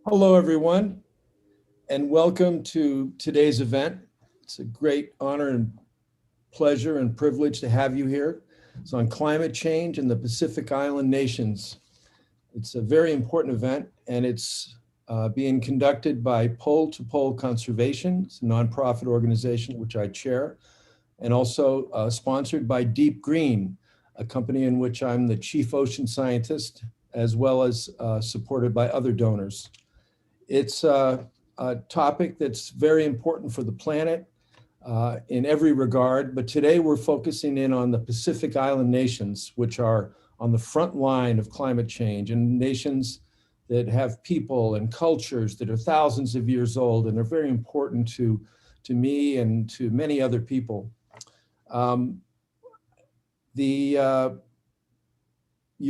Hello, everyone, and welcome to today's event. It's a great honor and pleasure and privilege to have you here. It's on climate change in the Pacific Island nations. It's a very important event, and it's being conducted by Pole to Pole Conservation. It's a nonprofit organization which I chair, and also sponsored by DeepGreen, a company in which I'm the chief ocean scientist, as well as supported by other donors. It's a topic that's very important for the planet in every regard, but today we're focusing in on the Pacific Island nations, which are on the front line of climate change, and nations that have people and cultures that are thousands of years old and are very important to me and to many other people. You're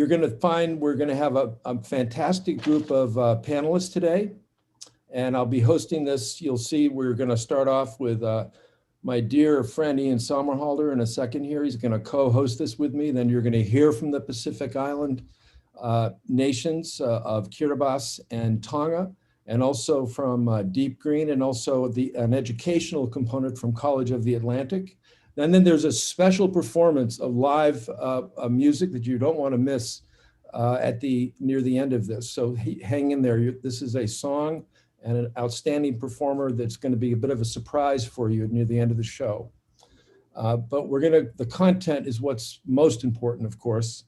going to find we're going to have a fantastic group of panelists today. And I'll be hosting this. You'll see we're going to start off with my dear friend Ian Somerhalder in a second here. He's going to co-host this with me. Then you're going to hear from the Pacific Island nations of Kiribati and Tonga, and also from DeepGreen, and also an educational component from College of the Atlantic. And then there's a special performance of live music that you don't want to miss near the end of this. So hang in there. This is a song and an outstanding performer that's going to be a bit of a surprise for you near the end of the show. But the content is what's most important, of course,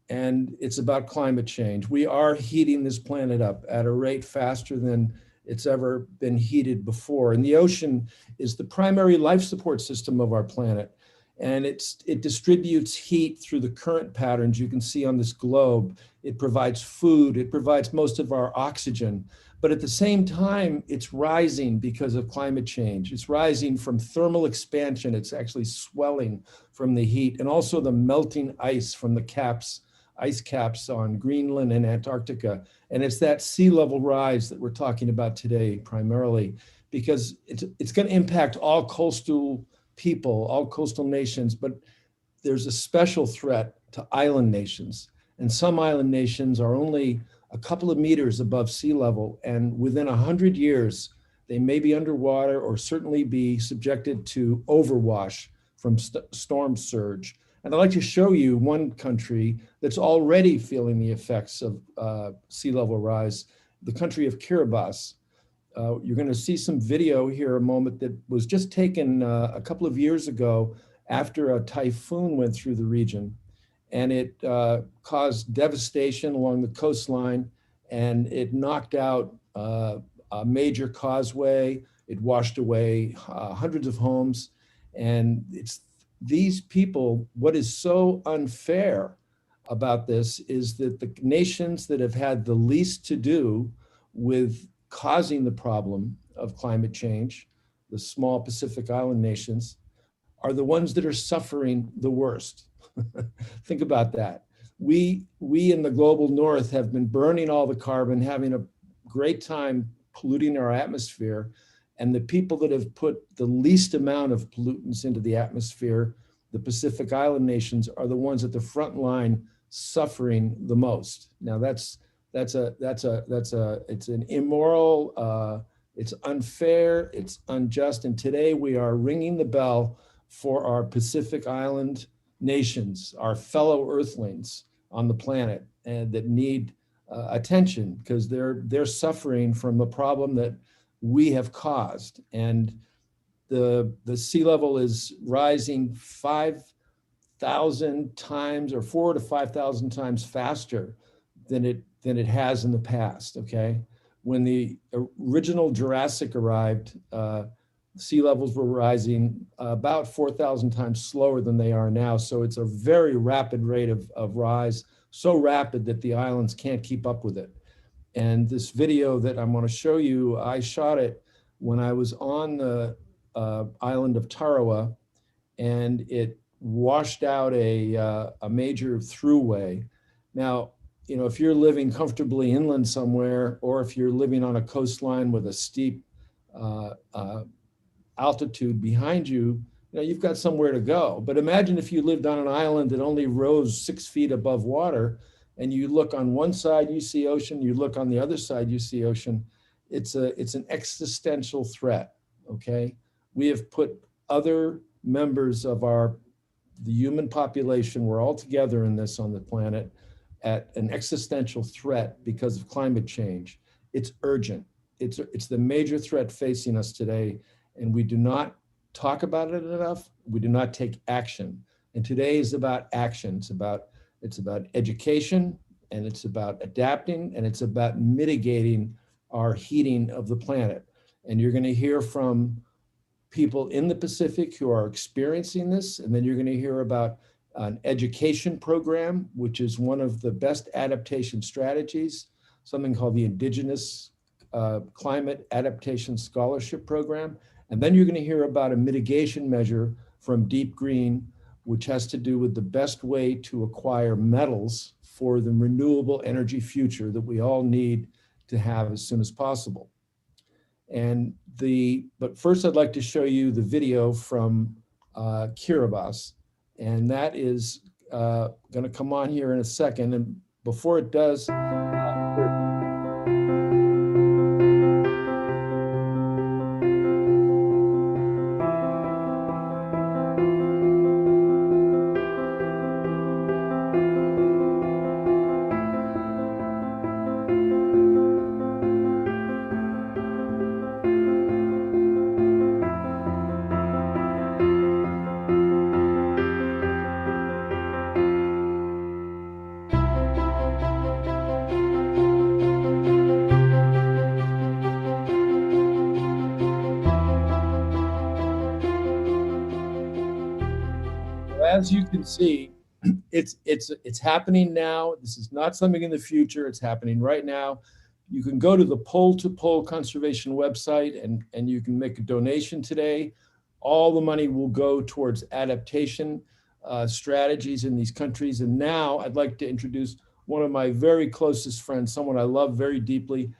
and it's about climate change. We are heating this planet up at a rate faster than it's ever been heated before. And the ocean is the primary life support system of our planet. And it distributes heat through the current patterns you can see on this globe. It provides food, it provides most of our oxygen. But at the same time, it's rising because of climate change. It's rising from thermal expansion. It's actually swelling from the heat, and also the melting ice from the ice caps on Greenland and Antarctica. And it's that sea level rise that we're talking about today primarily, because it's going to impact all coastal people, all coastal nations, but there's a special threat to island nations. And some island nations are only a couple of meters above sea level, and within 100 years, they may be underwater or certainly be subjected to overwash from storm surge. And I'd like to show you one country that's already feeling the effects of sea level rise, the country of Kiribati. You're going to see some video here a moment that was just taken a couple of years ago after a typhoon went through the region. And it caused devastation along the coastline, and it knocked out a major causeway. It washed away hundreds of homes. And it's these people, what is so unfair about this is that the nations that have had the least to do with causing the problem of climate change, the small Pacific Island nations, are the ones that are suffering the worst. Think about that. We in the global north have been burning all the carbon, having a great time polluting our atmosphere. And the people that have put the least amount of pollutants into the atmosphere, the Pacific Island nations, are the ones at the front line suffering the most. Now it's an immoral, it's unfair, it's unjust. And today we are ringing the bell for our Pacific Island nations, our fellow earthlings on the planet, and that need attention, because they're suffering from a problem that we have caused. And the sea level is rising 5,000 times or 4,000 to 5,000 times faster than it has in the past. Okay, when the original Jurassic arrived, sea levels were rising about 4,000 times slower than they are now. So it's a very rapid rate of rise, so rapid that the islands can't keep up with it. And this video that I'm going to show you, I shot it when I was on the island of Tarawa, and it washed out a major throughway. Now, you know, if you're living comfortably inland somewhere, or if you're living on a coastline with a steep altitude behind you, you've got somewhere to go. But imagine if you lived on an island that only rose 6 feet above water, and you look on one side, you see ocean, you look on the other side, you see ocean. it's an existential threat, okay? We have put other members of the human population, we're all together in this on the planet, at an existential threat because of climate change. It's urgent. It's the major threat facing us today, and we do not talk about it enough. We do not take action. And today is about action. It's about education, and it's about adapting, and it's about mitigating our heating of the planet. And you're going to hear from people in the Pacific who are experiencing this, and then you're going to hear about an education program, which is one of the best adaptation strategies, something called the Indigenous Climate Adaptation Scholarship Program. And then you're going to hear about a mitigation measure from DeepGreen, which has to do with the best way to acquire metals for the renewable energy future that we all need to have as soon as possible. But first I'd like to show you the video from Kiribati, and that is going to come on here in a second. And before it does, as you can see, it's happening now. This is not something in the future. It's happening right now. You can go to the Pole to Pole Conservation website and you can make a donation today. All the money will go towards adaptation strategies in these countries. And now I'd like to introduce one of my very closest friends, someone I love very deeply,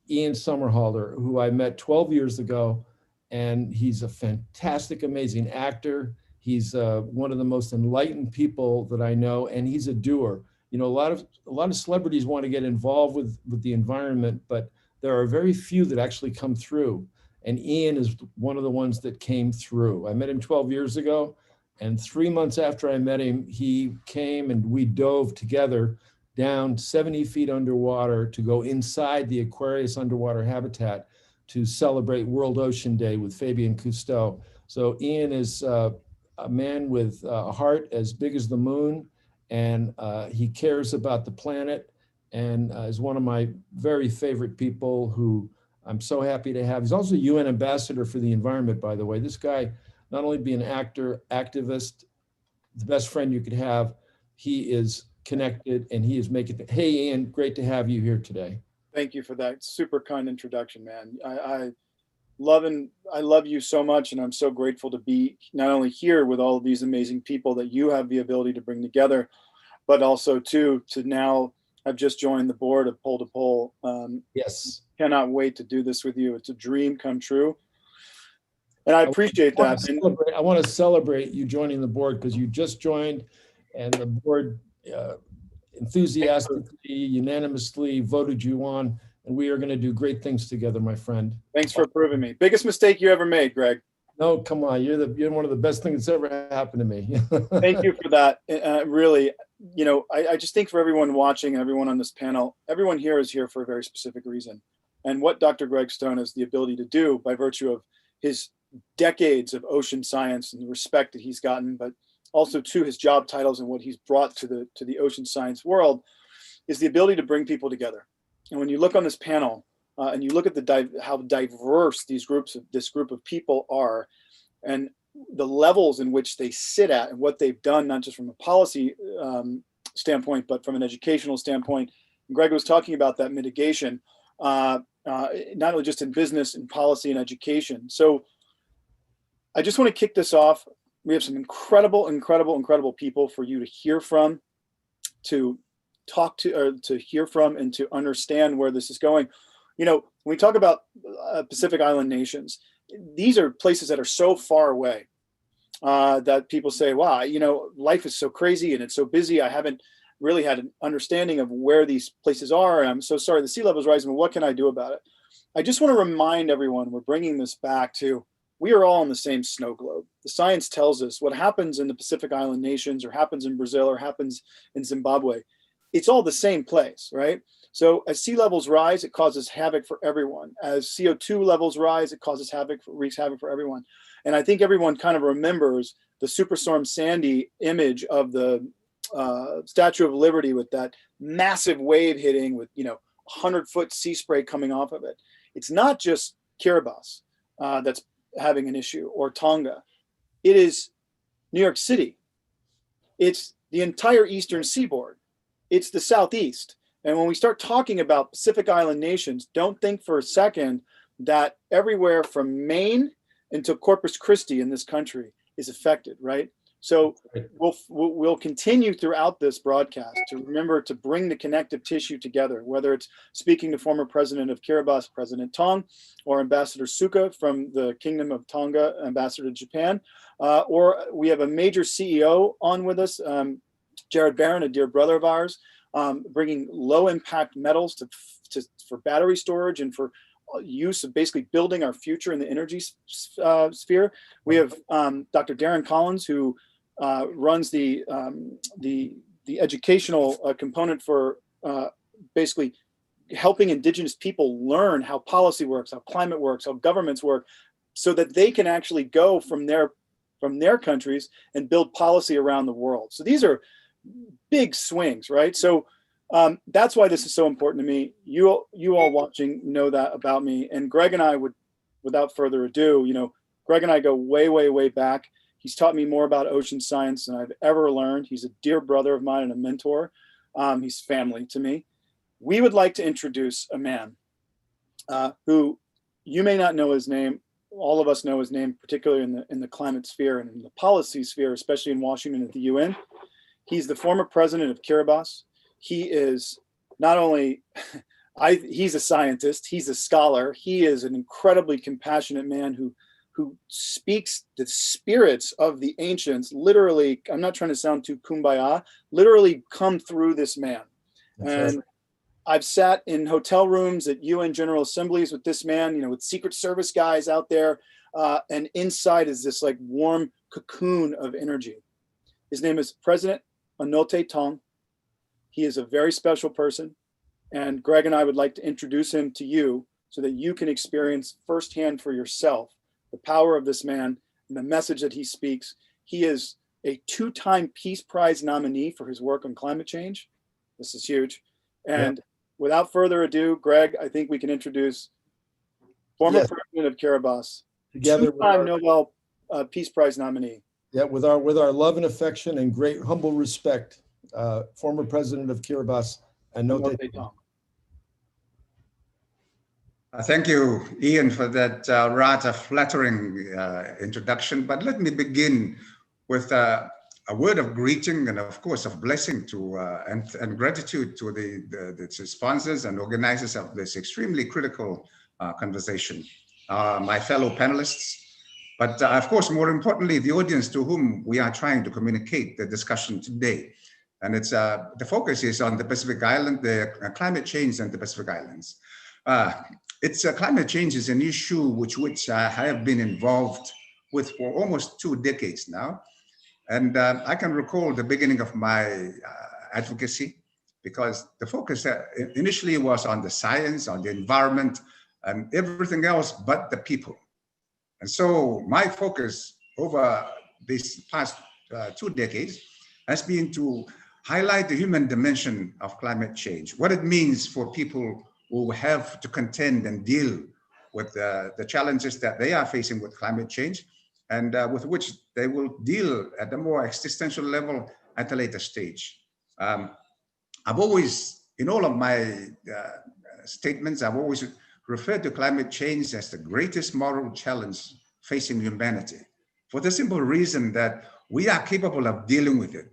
Ian Somerhalder, who I met 12 years ago. And he's a fantastic, amazing actor. He's one of the most enlightened people that I know, and he's a doer. You know, a lot of celebrities want to get involved with the environment, but there are very few that actually come through. And Ian is one of the ones that came through. I met him 12 years ago, and 3 months after I met him, he came and we dove together down 70 feet underwater to go inside the Aquarius underwater habitat to celebrate World Ocean Day with Fabian Cousteau. So Ian is a man with a heart as big as the moon, and he cares about the planet, and is one of my very favorite people who I'm so happy to have. He's also a UN ambassador for the environment, by the way. This guy, not only be an actor, activist, the best friend you could have, he is connected and he is making it. Hey, Ian, great to have you here today. Thank you for that super kind introduction, man. I love you so much, and I'm so grateful to be not only here with all of these amazing people that you have the ability to bring together, but also to now I've just joined the board of Pole to Pole. Yes. Cannot wait to do this with you. It's a dream come true. And I appreciate that. I want to celebrate you joining the board because you just joined, and the board enthusiastically, unanimously voted you on. And we are going to do great things together, my friend. Thanks for approving me. Biggest mistake you ever made, Greg? No, come on. You're one of the best things that's ever happened to me. Thank you for that. Really, you know, I just think for everyone watching and everyone on this panel, everyone here is here for a very specific reason. And what Dr. Greg Stone has the ability to do by virtue of his decades of ocean science and the respect that he's gotten, but also to his job titles and what he's brought to the ocean science world, is the ability to bring people together. And when you look on this panel and you look at how diverse this group of people are, and the levels in which they sit at and what they've done, not just from a policy standpoint, but from an educational standpoint. And Greg was talking about that mitigation, not only just in business and policy and education. So I just want to kick this off. We have some incredible people for you to hear from, to talk to, or to hear from, and to understand where this is going. You know, when we talk about Pacific Island nations, these are places that are so far away that people say, wow, you know, life is so crazy and it's so busy. I haven't really had an understanding of where these places are. And I'm so sorry the sea level is rising, but what can I do about it? I just want to remind everyone, we're bringing this back to, we are all on the same snow globe. The science tells us what happens in the Pacific Island nations or happens in Brazil or happens in Zimbabwe. It's all the same place, right? So as sea levels rise, it causes havoc for everyone. As CO2 levels rise, it wreaks havoc for everyone. And I think everyone kind of remembers the Superstorm Sandy image of the Statue of Liberty with that massive wave hitting with, 100-foot sea spray coming off of it. It's not just Kiribati that's having an issue, or Tonga. It is New York City. It's the entire eastern seaboard. It's the Southeast. And when we start talking about Pacific Island nations, don't think for a second that everywhere from Maine into Corpus Christi in this country is affected, right? So we'll continue throughout this broadcast to remember to bring the connective tissue together, whether it's speaking to former president of Kiribati, President Tong, or Ambassador Suka from the Kingdom of Tonga, Ambassador to Japan, or we have a major CEO on with us, Gerard Barron, a dear brother of ours, bringing low impact metals for battery storage and for use of basically building our future in the energy sphere. We have Dr. Darren Collins, who runs the educational component for basically helping Indigenous people learn how policy works, how climate works, how governments work, so that they can actually go from their countries and build policy around the world. So these are big swings, right? So that's why this is so important to me. You all watching know that about me. And Greg and I would, without further ado, Greg and I go way, way, way back. He's taught me more about ocean science than I've ever learned. He's a dear brother of mine and a mentor. He's family to me. We would like to introduce a man who you may not know his name. All of us know his name, particularly in the climate sphere and in the policy sphere, especially in Washington at the UN. He's the former president of Kiribati. He is not only, he's a scientist, he's a scholar. He is an incredibly compassionate man who speaks the spirits of the ancients, literally, I'm not trying to sound too kumbaya, literally come through this man. That's and right. I've sat in hotel rooms at UN General Assemblies with this man, with Secret Service guys out there, and inside is this like warm cocoon of energy. His name is President Anote Tong. He is a very special person, and Greg and I would like to introduce him to you so that you can experience firsthand for yourself the power of this man and the message that he speaks. He is a 2-time Peace Prize nominee for his work on climate change. This is huge. And without further ado, Greg, I think we can introduce former president of Kiribati, together 2-time Nobel Peace Prize nominee. Yeah, with our love and affection and great humble respect, former president of Kiribati, Anote Tong. Thank you, Ian, for that rather flattering introduction. But let me begin with a word of greeting and, of course, of blessing to and gratitude to the sponsors and organizers of this extremely critical conversation, my fellow panelists, but of course, more importantly, the audience to whom we are trying to communicate the discussion today. And it's the focus is on the Pacific Island, the climate change and the Pacific Islands. Climate change is an issue which I have been involved with for almost 2 decades now. And I can recall the beginning of my advocacy, because the focus initially was on the science, on the environment, and everything else but the people. And so my focus over these past 2 decades has been to highlight the human dimension of climate change, what it means for people who have to contend and deal with the challenges that they are facing with climate change, and with which they will deal at a more existential level at a later stage. I've always, in all of my statements, I've always referred to climate change as the greatest moral challenge facing humanity, for the simple reason that we are capable of dealing with it,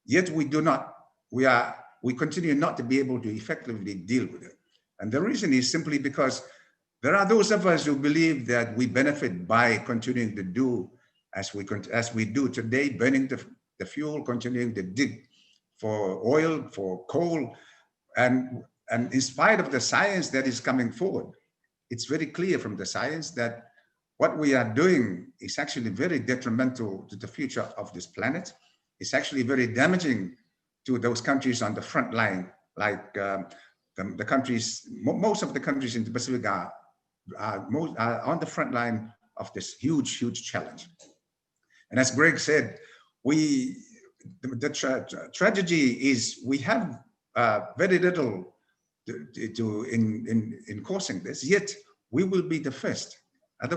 yet we continue not to be able to effectively deal with it. And the reason is simply because there are those of us who believe that we benefit by continuing to do as we do today, burning the fuel, continuing to dig for oil, for coal, and in spite of the science that is coming forward, it's very clear from the science that what we are doing is actually very detrimental to the future of this planet. It's actually very damaging to those countries on the front line, like the countries, most of the countries in the Pacific are on the front line of this huge, huge challenge. And as Greg said, the tragedy is we have very little in causing this, yet we will be the first.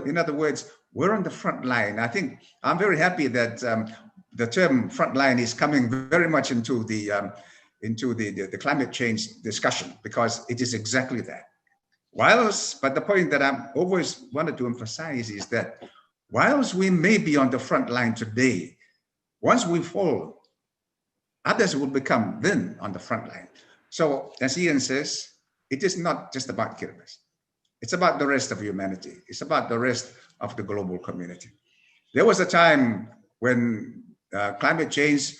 In other words, we're on the front line. I think I'm very happy that the term front line is coming very much into the climate change discussion, because it is exactly that. But the point that I've always wanted to emphasize is that whilst we may be on the front line today, once we fall, others will become then on the front line. So as Ian says, it is not just about Kiribati. It's about the rest of humanity. It's about the rest of the global community. There was a time when climate change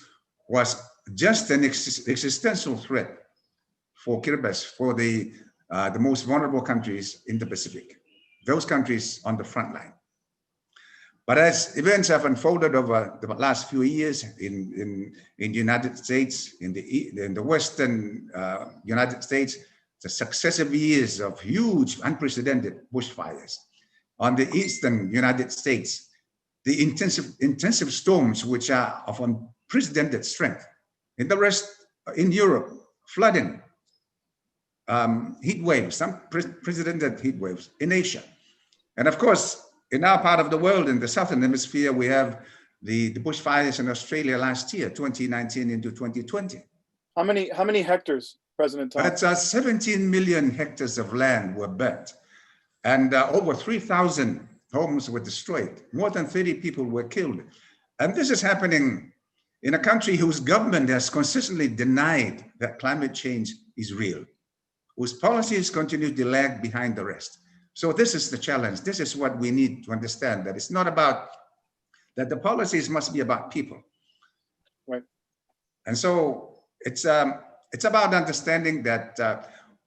was just an existential threat for Kiribati, for the most vulnerable countries in the Pacific, those countries on the front line. But as events have unfolded over the last few years in the United States, in the Western United States, the successive years of huge, unprecedented bushfires. On the Eastern United States, the intensive storms, which are of unprecedented strength. In the rest, in Europe, flooding, heat waves, unprecedented heat waves in Asia. And of course, in our part of the world, in the Southern Hemisphere, we have the bushfires in Australia last year, 2019 into 2020. How many hectares, President Tong? That's 17 million hectares of land were burnt, and over 3,000 homes were destroyed. More than 30 people were killed. And this is happening in a country whose government has consistently denied that climate change is real, whose policies continue to lag behind the rest. So this is the challenge. This is what we need to understand, that it's not about, that the policies must be about people. Right. And so it's about understanding that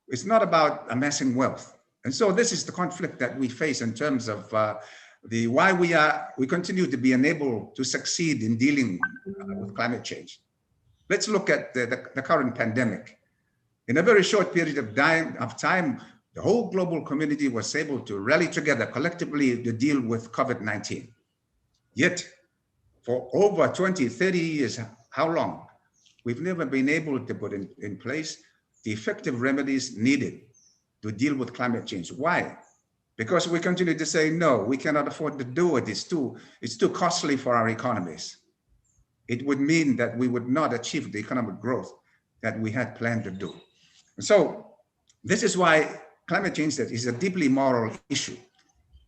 it's not about amassing wealth. And so this is the conflict that we face in terms of why we continue to be unable to succeed in dealing with climate change. Let's look at the current pandemic. In a very short period of time, the whole global community was able to rally together collectively to deal with COVID-19. Yet, for over 20, 30 years, how long? We've never been able to put in place the effective remedies needed to deal with climate change. Why? Because we continue to say, no, we cannot afford to do it. It's too costly for our economies. It would mean that we would not achieve the economic growth that we had planned to do. So this is why climate change is a deeply moral issue,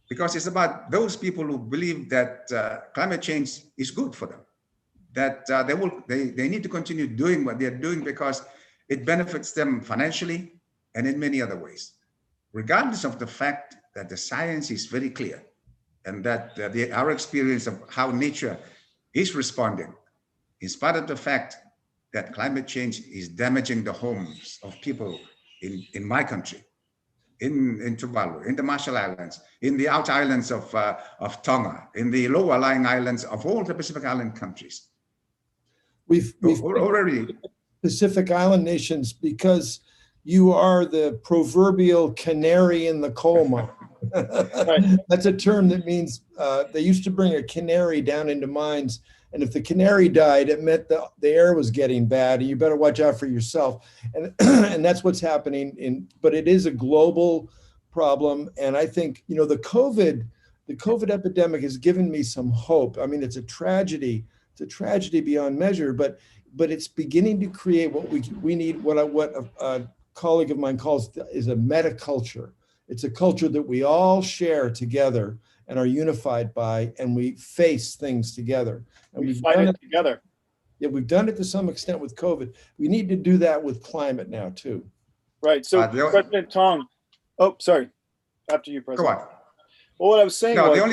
because it's about those people who believe that climate change is good for them, that they need to continue doing what they're doing because it benefits them financially and in many other ways, regardless of the fact that the science is very clear and that our experience of how nature is responding, in spite of the fact that climate change is damaging the homes of people in my country, in Tuvalu, in the Marshall Islands, in the outer islands of Tonga, in the lower lying islands of all the Pacific Island countries. We've already Pacific Island nations because you are the proverbial canary in the coal mine. Right. That's a term that means they used to bring a canary down into mines, and if the canary died, it meant the air was getting bad, and you better watch out for yourself. And and that's what's happening but it is a global problem. And I think, the COVID epidemic has given me some hope. I mean, it's a tragedy. It's a tragedy beyond measure, but it's beginning to create what we need, what a colleague of mine calls is a metaculture. It's a culture that we all share together and are unified by, and we face things together. And we fight it together. Yeah, we've done it to some extent with COVID. We need to do that with climate now too. Right. So President Tong, oh, sorry. After you, President. Go on. Well, what I was saying was... Go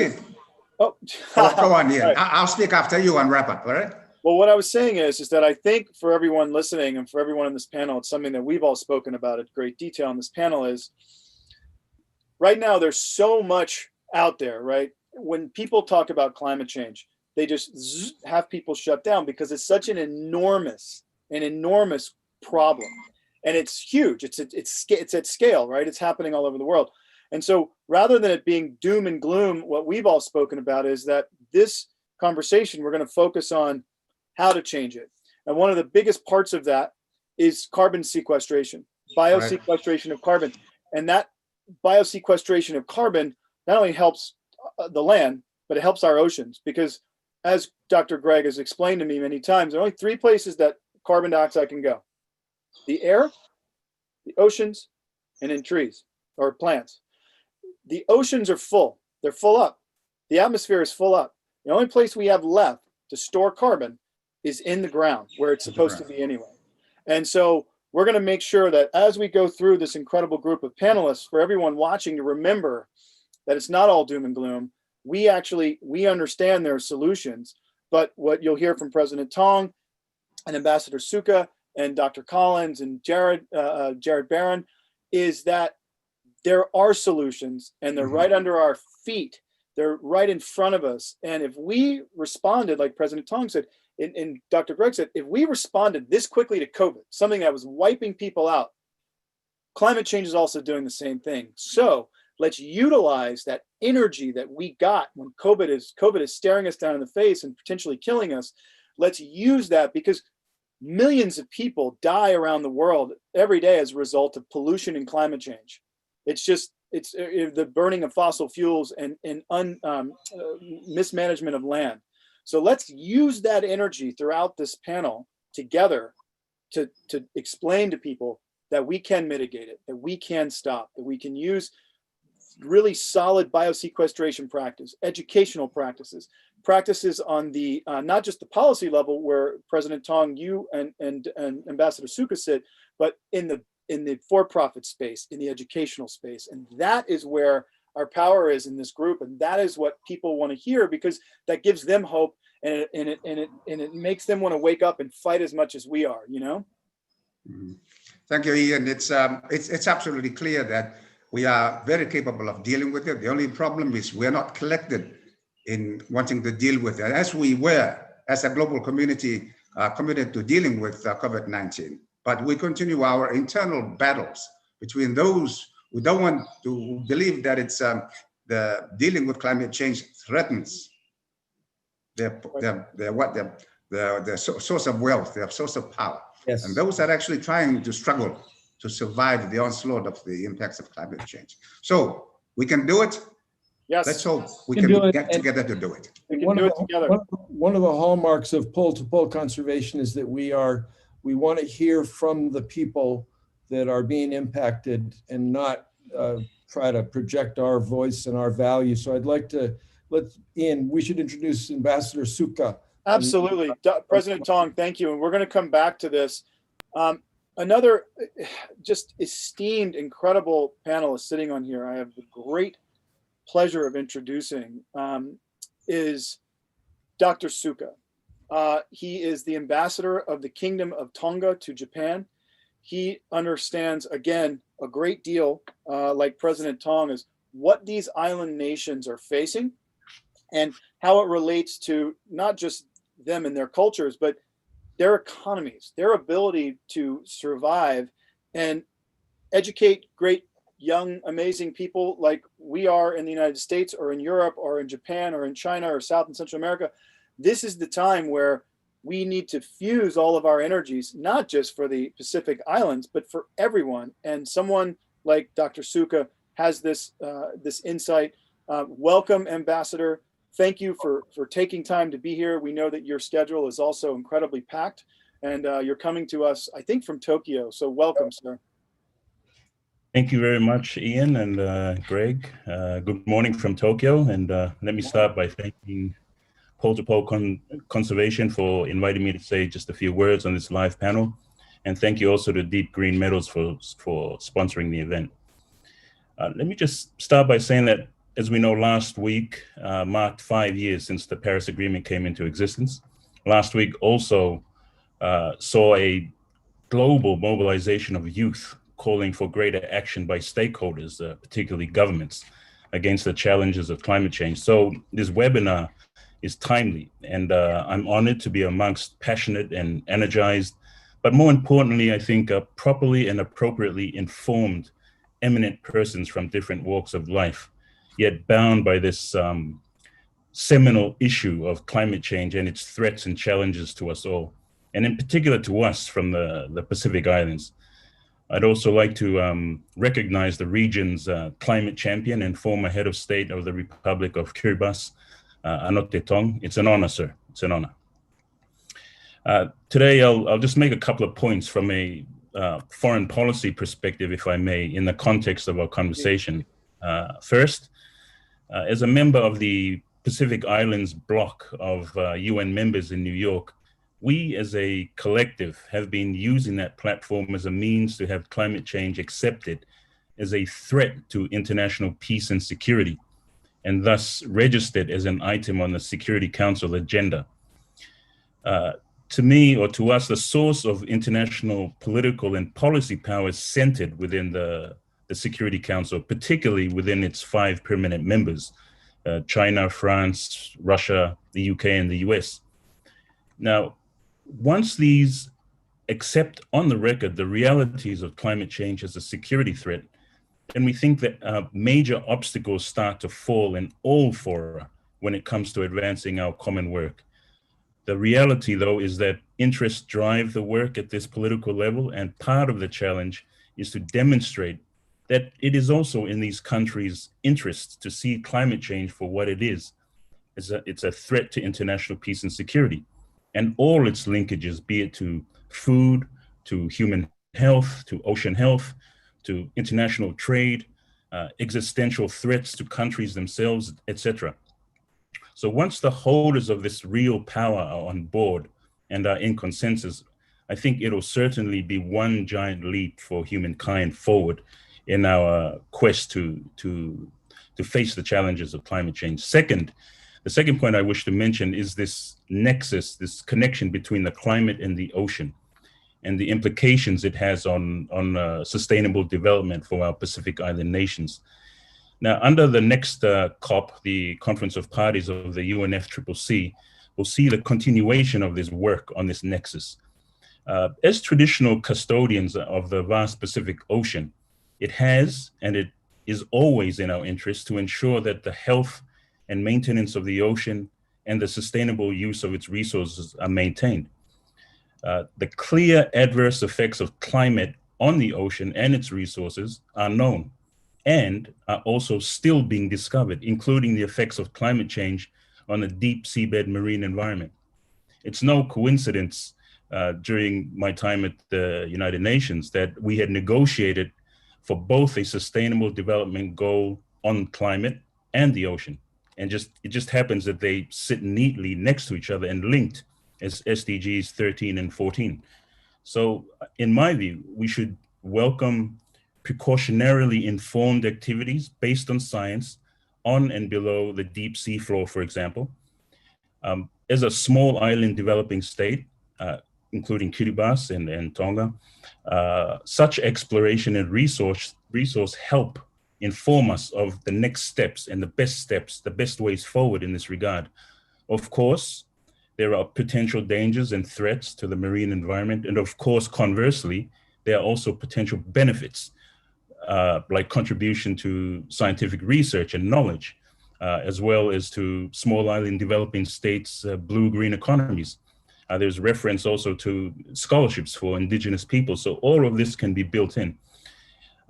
on, Ian. Right. I'll speak after you and wrap up, all right? Well, what I was saying is that I think for everyone listening and for everyone in this panel, it's something that we've all spoken about at great detail in this panel, is right now there's so much out there, right? When people talk about climate change, they just have people shut down because it's such an enormous problem, and it's huge. It's at scale, right? It's happening all over the world. And so rather than it being doom and gloom, what we've all spoken about is that this conversation, we're going to focus on how to change it. And one of the biggest parts of that is carbon sequestration, biosequestration of carbon. And that biosequestration of carbon not only helps the land, but it helps our oceans, because as Dr. Greg has explained to me many times, there are only 3 places that carbon dioxide can go: the air, the oceans, and in trees or plants. The oceans are full. They're full up. The atmosphere is full up. The only place we have left to store carbon is in the ground, where it's supposed to be anyway. And so we're going to make sure that as we go through this incredible group of panelists, for everyone watching to remember that it's not all doom and gloom. We understand there are solutions, but what you'll hear from President Tong and Ambassador Suka and Dr. Collins and Gerard Barron is that there are solutions, and they're right under our feet. They're right in front of us. And if we responded, like President Tong said, and Dr. Greg said, if we responded this quickly to COVID, something that was wiping people out, climate change is also doing the same thing. So let's utilize that energy that we got when COVID is staring us down in the face and potentially killing us. Let's use that, because millions of people die around the world every day as a result of pollution and climate change. It's the burning of fossil fuels and mismanagement of land. So let's use that energy throughout this panel together to explain to people that we can mitigate it, that we can stop, that we can use really solid biosequestration practice, educational practices on the not just the policy level where President Tong, you and Ambassador Suka sit, but in the for-profit space, in the educational space. And that is where our power is in this group. And that is what people want to hear, because that gives them hope, and it makes them want to wake up and fight as much as we are, you know? Mm-hmm. Thank you, Ian. It's absolutely clear that we are very capable of dealing with it. The only problem is we're not collected in wanting to deal with it, as we were as a global community committed to dealing with COVID-19. But we continue our internal battles between those who don't want to believe that it's the dealing with climate change threatens their source of wealth, their source of power. Yes. And those are actually trying to struggle to survive the onslaught of the impacts of climate change. So we can do it. Yes. Let's hope we can get together to do it. We can do it together. One of the hallmarks of pole-to-pole conservation is that we want to hear from the people that are being impacted and not try to project our voice and our value. So I'd like to Ian, we should introduce Ambassador Suka. Absolutely. President Tong, thank you. And we're going to come back to this. Another just esteemed, incredible panelist sitting on here, I have the great pleasure of introducing, is Dr. Suka. He is the ambassador of the Kingdom of Tonga to Japan. He understands, again, a great deal, like President Tong, is what these island nations are facing and how it relates to not just them and their cultures, but their economies, their ability to survive and educate great, young, amazing people like we are in the United States or in Europe or in Japan or in China or South and Central America. This is the time where we need to fuse all of our energies, not just for the Pacific Islands, but for everyone. And someone like Dr. Suka has this insight. Welcome, Ambassador. Thank you for taking time to be here. We know that your schedule is also incredibly packed, and you're coming to us, I think, from Tokyo. So welcome, sir. Thank you very much, Ian and Greg. Good morning from Tokyo. And let me start by thanking Pole-to-Pole Conservation for inviting me to say just a few words on this live panel. And thank you also to DeepGreen Metals for sponsoring the event. Let me just start by saying that, as we know, last week marked 5 years since the Paris Agreement came into existence. Last week also saw a global mobilization of youth calling for greater action by stakeholders, particularly governments, against the challenges of climate change. So this webinar is timely, and I'm honored to be amongst passionate and energized, but more importantly, I think properly and appropriately informed eminent persons from different walks of life, yet bound by this seminal issue of climate change and its threats and challenges to us all, and in particular to us from the Pacific Islands. I'd also like to recognize the region's climate champion and former head of state of the Republic of Kiribati, Anote Tong. It's an honor, sir. It's an honor. Today, I'll just make a couple of points from a foreign policy perspective, if I may, in the context of our conversation. First, as a member of the Pacific Islands bloc of UN members in New York, we as a collective have been using that platform as a means to have climate change accepted as a threat to international peace and security, and thus registered as an item on the Security Council agenda. To me, or to us, the source of international political and policy power is centered within the Security Council, particularly within its 5 permanent members, China, France, Russia, the UK, and the US. Now, once these accept on the record the realities of climate change as a security threat, then we think that major obstacles start to fall in all fora when it comes to advancing our common work. The reality, though, is that interests drive the work at this political level, and part of the challenge is to demonstrate that it is also in these countries' interests to see climate change for what it is. It's a threat to international peace and security, and all its linkages, be it to food, to human health, to ocean health, to international trade, existential threats to countries themselves, etc. So once the holders of this real power are on board and are in consensus, I think it'll certainly be one giant leap for humankind forward in our quest to face the challenges of climate change. The second point I wish to mention is this nexus, this connection between the climate and the ocean, and the implications it has on sustainable development for our Pacific Island nations. Now, under the next COP, the Conference of Parties of the UNFCCC, we'll see the continuation of this work on this nexus. As traditional custodians of the vast Pacific Ocean, it has, and it is always in our interest to ensure that the health and maintenance of the ocean and the sustainable use of its resources are maintained. The clear adverse effects of climate on the ocean and its resources are known and are also still being discovered, including the effects of climate change on the deep seabed marine environment. It's no coincidence during my time at the United Nations that we had negotiated for both a sustainable development goal on climate and the ocean. And it just happens that they sit neatly next to each other and linked as SDGs 13 and 14. So in my view, we should welcome precautionarily informed activities based on science on and below the deep sea floor, for example. As a small island developing state, including Kiribati and Tonga, such exploration and resource help inform us of the next steps and the best ways forward in this regard. Of course, there are potential dangers and threats to the marine environment. And of course, conversely, there are also potential benefits, like contribution to scientific research and knowledge, as well as to small island developing states' blue-green economies. There's reference also to scholarships for indigenous people. So all of this can be built in.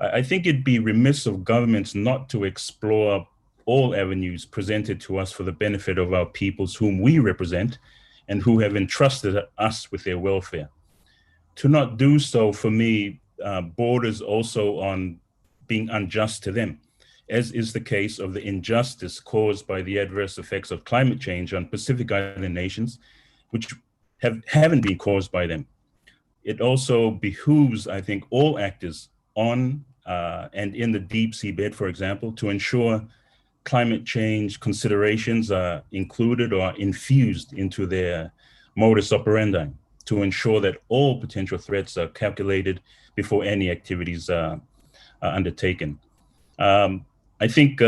I think it'd be remiss of governments not to explore all avenues presented to us for the benefit of our peoples whom we represent and who have entrusted us with their welfare. To not do so, for me, borders also on being unjust to them, as is the case of the injustice caused by the adverse effects of climate change on Pacific Island nations, which haven't been caused by them. It also behooves, I think, all actors on and in the deep seabed, for example, to ensure climate change considerations are included or infused into their modus operandi, to ensure that all potential threats are calculated before any activities are undertaken. I think,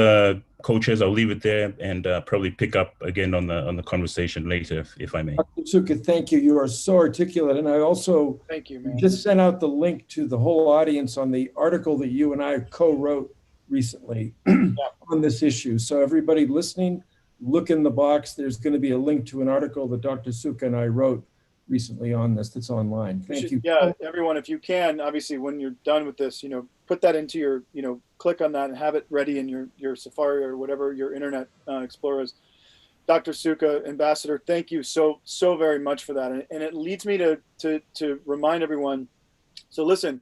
co-chairs, I'll leave it there and probably pick up again on the conversation later, if I may. Dr. Suka, thank you. You are so articulate. And I also Thank you, man. just sent out the link to the whole audience on the article that you and I co-wrote recently on this issue. So everybody listening, look in the box. There's going to be a link to an article that Dr. Suka and I wrote recently on this that's online. Thank you. Yeah, everyone, if you can, obviously, when you're done with this, put that into your, click on that and have it ready in your Safari or whatever your Internet Explorer is. Dr. Suka, Ambassador, thank you so very much for that. And it leads me to remind everyone. So listen,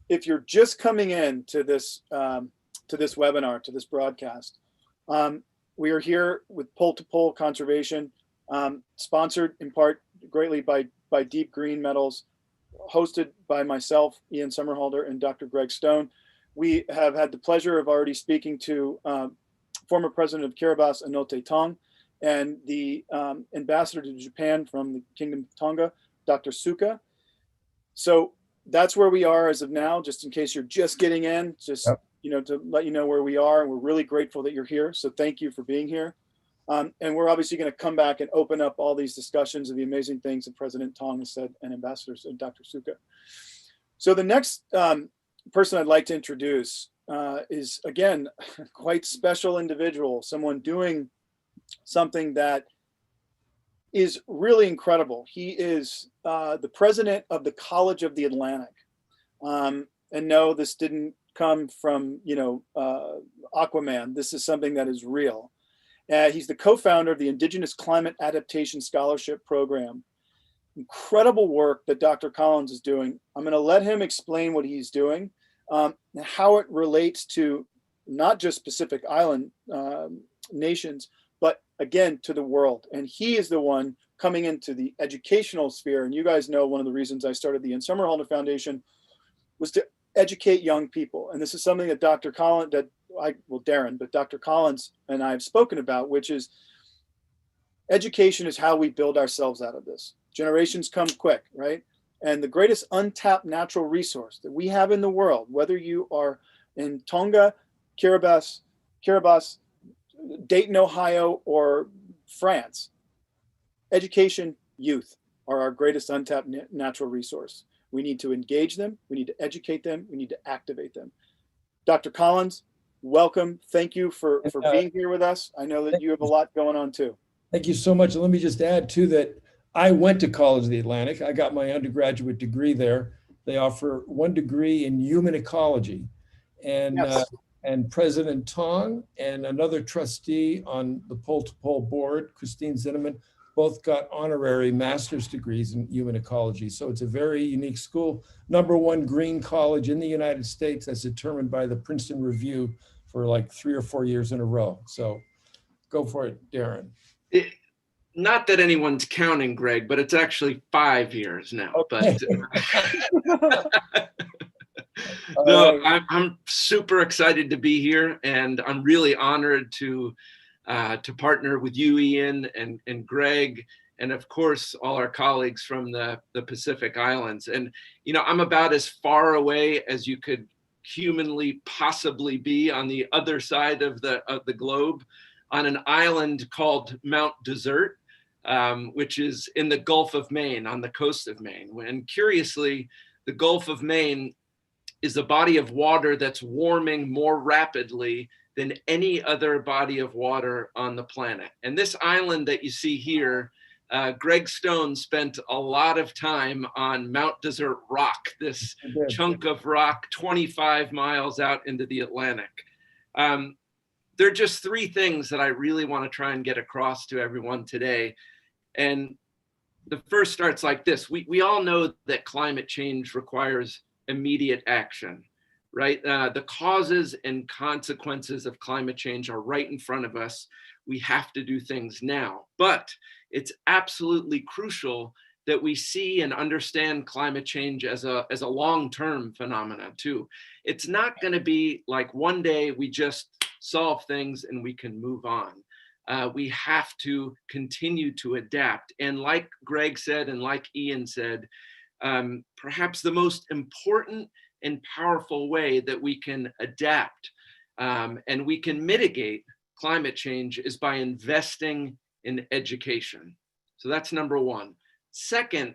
if you're just coming in to this webinar, to this broadcast, we are here with Pole-to-Pole Conservation, sponsored in part greatly by DeepGreen Metals, hosted by myself, Ian Somerhalder, and Dr. Greg Stone. We have had the pleasure of already speaking to former President of Kiribati, Anote Tong, and the ambassador to Japan from the Kingdom of Tonga, Dr. Suka. So that's where we are as of now, just in case you're just getting in, just to let you know where we are. And we're really grateful that you're here. So thank you for being here. And we're obviously going to come back and open up all these discussions of the amazing things that President Tong has said and Ambassador and Dr. Suka. So the next person I'd like to introduce is, again, quite special individual, someone doing something that is really incredible. He is the president of the College of the Atlantic. And no, this didn't come from, Aquaman. This is something that is real. He's the co-founder of the Indigenous Climate Adaptation Scholarship Program. Incredible work that Dr. Collins is doing. I'm going to let him explain what he's doing, how it relates to not just Pacific Island nations, but again, to the world. And he is the one coming into the educational sphere. And you guys know one of the reasons I started the Ian Somerhalder Foundation was to educate young people. And this is something that Dr. Collins, Dr. Collins and I have spoken about, which is education is how we build ourselves out of this. Generations come quick, right? And the greatest untapped natural resource that we have in the world, whether you are in Tonga, Kiribati, Dayton, Ohio, or France, education, youth are our greatest untapped natural resource. We need to engage them. We need to educate them. We need to activate them. Dr. Collins, welcome. Thank you for being here with us. I know that you have a lot going on too. Thank you so much. And let me just add too that I went to College of the Atlantic. I got my undergraduate degree there. They offer 1 degree in human ecology. And Yes. And President Tong and another trustee on the Pole-to-Pole board, Christine Zinnemann, both got honorary master's degrees in human ecology. So it's a very unique school. #1 green college in the United States, as determined by the Princeton Review for like 3 or 4 years in a row. So go for it, Darren. Not that anyone's counting, Greg, but it's actually 5 years now. Okay. But no, I'm super excited to be here, and I'm really honored to partner with you, Ian, and Greg, and of course all our colleagues from the Pacific Islands. And I'm about as far away as you could humanly possibly be on the other side of the globe, on an island called Mount Desert, which is in the Gulf of Maine, on the coast of Maine. And curiously, the Gulf of Maine is a body of water that's warming more rapidly than any other body of water on the planet. And this island that you see here, Greg Stone spent a lot of time on Mount Desert Rock, this chunk of rock 25 miles out into the Atlantic. There are just 3 things that I really want to try and get across to everyone today. And the first starts like this. We all know that climate change requires immediate action, right? The causes and consequences of climate change are right in front of us. We have to do things now. But it's absolutely crucial that we see and understand climate change as a long-term phenomenon too. It's not going to be like one day we just solve things and we can move on. We have to continue to adapt. And like Greg said, and like Ian said, perhaps the most important and powerful way that we can adapt and we can mitigate climate change is by investing in education. So that's number one. Second,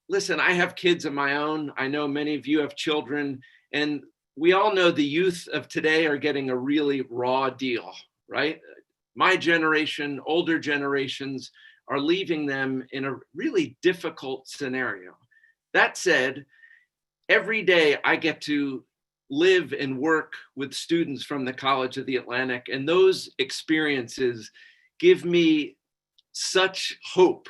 listen, I have kids of my own. I know many of you have children, and we all know the youth of today are getting a really raw deal, right? My generation, older generations are leaving them in a really difficult scenario. That said, every day I get to live and work with students from the College of the Atlantic, and those experiences give me such hope.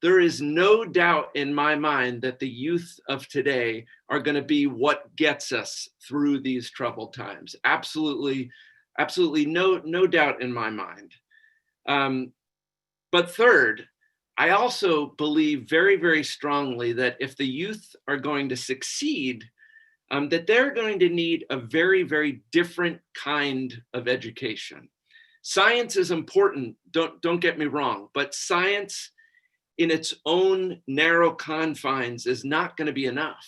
There is no doubt in my mind that the youth of today are going to be what gets us through these troubled times. Absolutely, absolutely no doubt in my mind. But third, I also believe very, very strongly that if the youth are going to succeed, that they're going to need a very, very different kind of education. Science is important, don't get me wrong, but science in its own narrow confines is not going to be enough.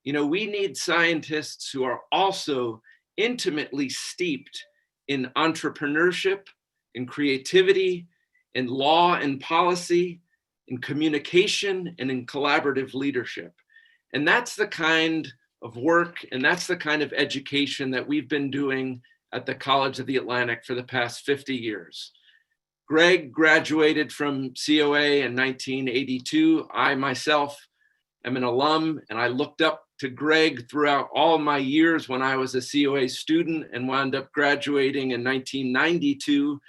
You know, we need scientists who are also intimately steeped in entrepreneurship, in creativity, in law and policy, in communication, and in collaborative leadership. And that's the kind of work and that's the kind of education that we've been doing at the College of the Atlantic for the past 50 years. Greg graduated from COA in 1982. I myself am an alum, and I looked up to Greg throughout all my years when I was a COA student and wound up graduating in 1992.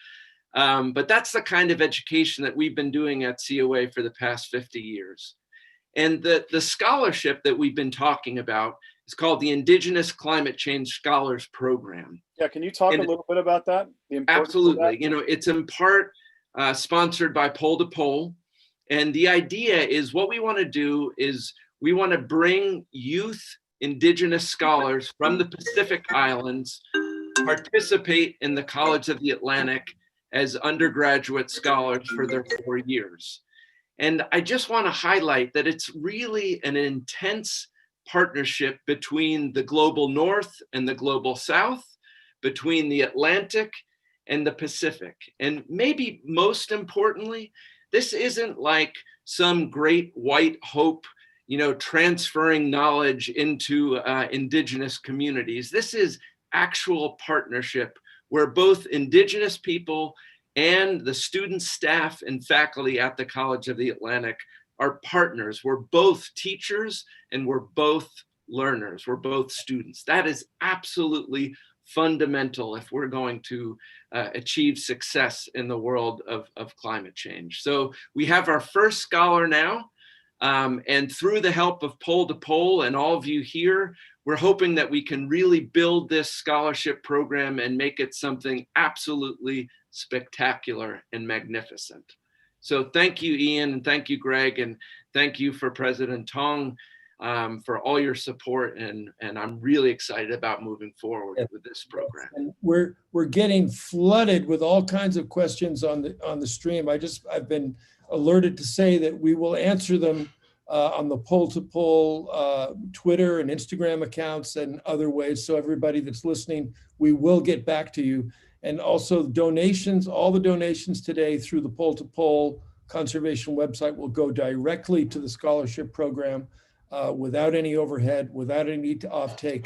But that's the kind of education that we've been doing at COA for the past 50 years. And the scholarship that we've been talking about is called the Indigenous Climate Change Scholars Program. Yeah, can you talk a little bit about that? Absolutely. You know, it's in part sponsored by Pole to Pole. And the idea is what we want to do is we want to bring youth Indigenous scholars from the Pacific Islands participate in the College of the Atlantic as undergraduate scholars for their 4 years. And I just want to highlight that it's really an intense partnership between the global North and the global South, between the Atlantic and the Pacific. And maybe most importantly, this isn't like some great white hope, you know, transferring knowledge into Indigenous communities. This is actual partnership where both Indigenous people and the students, staff, and faculty at the College of the Atlantic are partners. We're both teachers and we're both learners. We're both students. That is absolutely fundamental if we're going to achieve success in the world of climate change. So we have our first scholar now, and through the help of Pole to Pole and all of you here, we're hoping that we can really build this scholarship program and make it something absolutely spectacular and magnificent. So thank you, Ian, and thank you, Greg, and thank you for President Tong for all your support, and I'm really excited about moving forward with this program. And we're getting flooded with all kinds of questions on the stream. I've been alerted to say that we will answer them on the Pole to Pole Twitter and Instagram accounts and other ways. So everybody that's listening, we will get back to you. And also donations, all the donations today through the Pole to Pole conservation website will go directly to the scholarship program without any overhead, without any need to offtake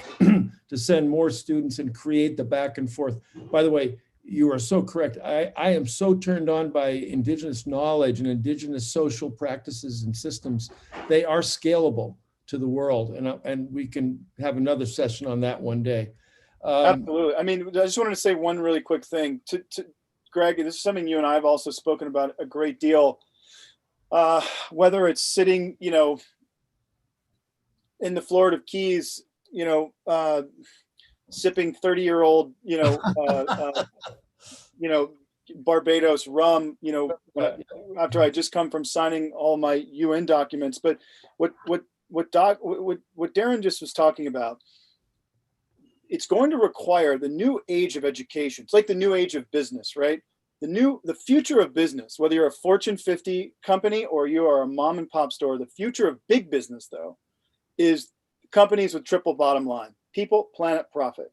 to send more students and create the back and forth. By the way, you are so correct. I am so turned on by Indigenous knowledge and Indigenous social practices and systems. They are scalable to the world, and we can have another session on that one day. Absolutely. I mean, I just wanted to say one really quick thing to Greg. This is something you and I have also spoken about a great deal. Whether it's sitting, you know, in the Florida Keys, you know, sipping 30-year-old, you know, Barbados rum, you know, after I just come from signing all my UN documents. But what Darren just was talking about, it's going to require the new age of education. It's like the new age of business, right? the future of business, whether you're a Fortune 50 company or you are a mom and pop store, the future of big business, though, is companies with triple bottom line: people, planet, profit.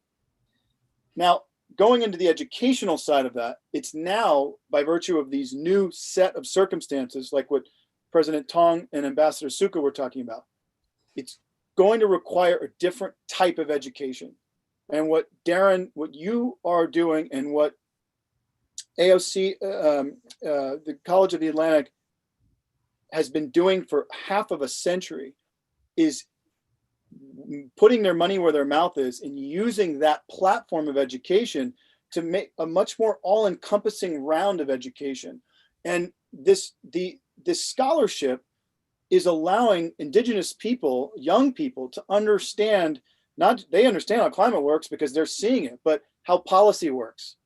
Now, going into the educational side of that, it's now, by virtue of these new set of circumstances, like what President Tong and Ambassador Suka were talking about, it's going to require a different type of education. And what Darren, what you are doing, and what AOC, the College of the Atlantic, has been doing for half of a century, is putting their money where their mouth is and using that platform of education to make a much more all-encompassing round of education. And this scholarship is allowing Indigenous people, young people, to understand, they understand how climate works because they're seeing it, but how policy works,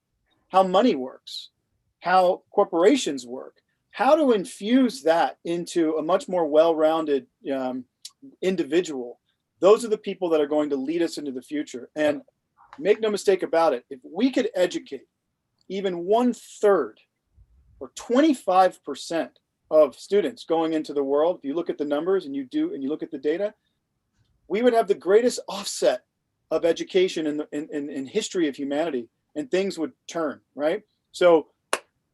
how money works, how corporations work, how to infuse that into a much more well-rounded individual. Those are the people that are going to lead us into the future. And make no mistake about it, if we could educate even 1/3 or 25% of students going into the world, if you look at the numbers and you look at the data, we would have the greatest offset of education in history of humanity, and things would turn, right? So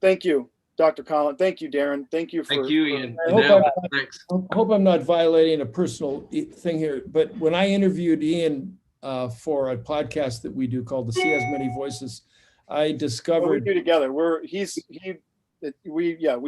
thank you, Dr. Collin. Thank you, Darren. Thank you. Thank you, Ian. Thanks. I hope I'm not violating a personal thing here, but when I interviewed Ian for a podcast that we do called The Sea Has Many Voices, I discovered— Well, we do together. We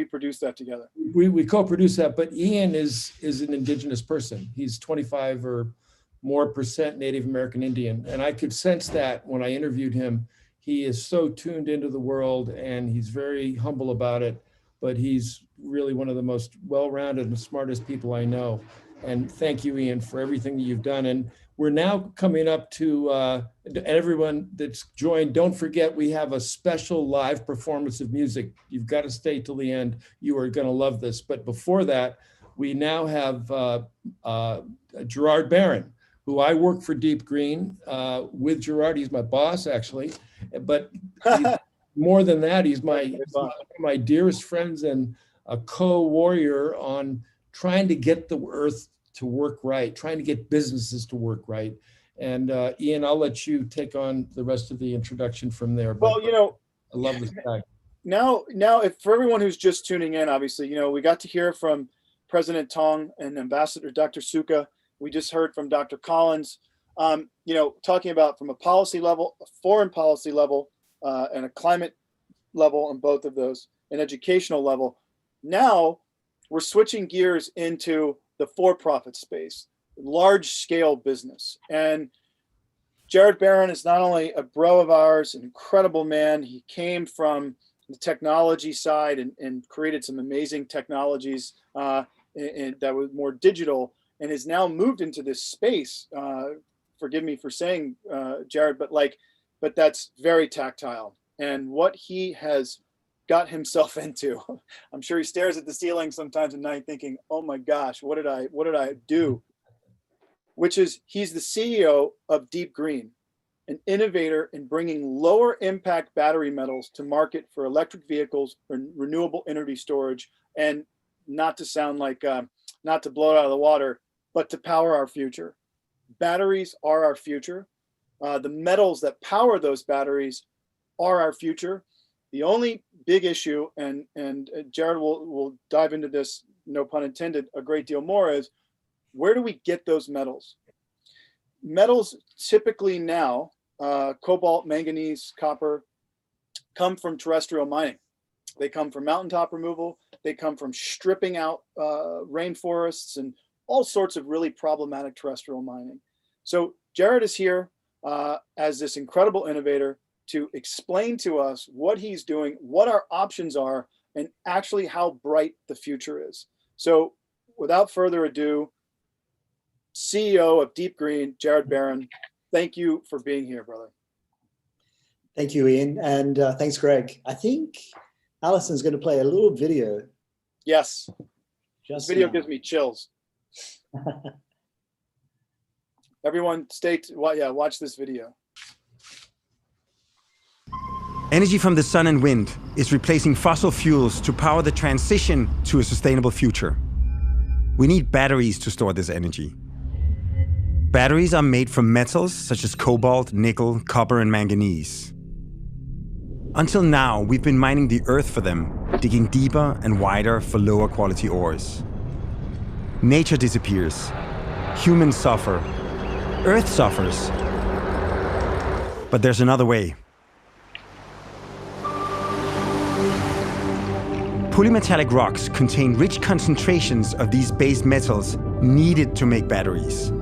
produce that together. We co-produce that, but Ian is an Indigenous person. He's 25 or more % Native American Indian. And I could sense that when I interviewed him. He is so tuned into the world and he's very humble about it, but he's really one of the most well-rounded and smartest people I know. And thank you, Ian, for everything that you've done. And we're now coming up to everyone that's joined. Don't forget, we have a special live performance of music. You've got to stay till the end. You are going to love this. But before that, we now have Gerard Barron, who I work for DeepGreen with Gerard. He's my boss, actually. But more than that, he's one of my dearest friends and a co-warrior on trying to get the earth to work right, trying to get businesses to work right. And Ian, I'll let you take on the rest of the introduction from there. But, well, I love this guy. Now, if for everyone who's just tuning in, obviously, we got to hear from President Tong and Ambassador Dr. Suka. We just heard from Dr. Collins, talking about from a policy level, a foreign policy level, and a climate level, on both of those, an educational level. Now we're switching gears into the for-profit space, large scale business. And Gerard Barron is not only a bro of ours, an incredible man. He came from the technology side and created some amazing technologies and that was more digital, and has now moved into this space. Forgive me for saying, Gerard, but that's very tactile. And what he has got himself into, I'm sure he stares at the ceiling sometimes at night thinking, oh my gosh, what did I do? Which is, he's the CEO of DeepGreen, an innovator in bringing lower impact battery metals to market for electric vehicles or renewable energy storage. And not to sound like, not to blow it out of the water, but to power our future. Batteries are our future. The metals that power those batteries are our future. The only big issue, and Gerard will dive into this, no pun intended, a great deal more, is where do we get those metals? Metals typically now, cobalt, manganese, copper, come from terrestrial mining. They come from mountaintop removal. They come from stripping out rainforests and all sorts of really problematic terrestrial mining. So Gerard is here as this incredible innovator to explain to us what he's doing, what our options are, and actually how bright the future is. So without further ado, CEO of DeepGreen, Gerard Barron, thank you for being here, brother. Thank you, Ian. And thanks, Greg. I think Allison's going to play a little video. Yes. Just this video now. gives me chills. Everyone watch this video. Energy from the sun and wind is replacing fossil fuels to power the transition to a sustainable future. We need batteries to store this energy. Batteries are made from metals such as cobalt, nickel, copper, and manganese. Until now, we've been mining the earth for them, digging deeper and wider for lower quality ores. Nature disappears. Humans suffer. Earth suffers. But there's another way. Polymetallic rocks contain rich concentrations of these base metals needed to make batteries.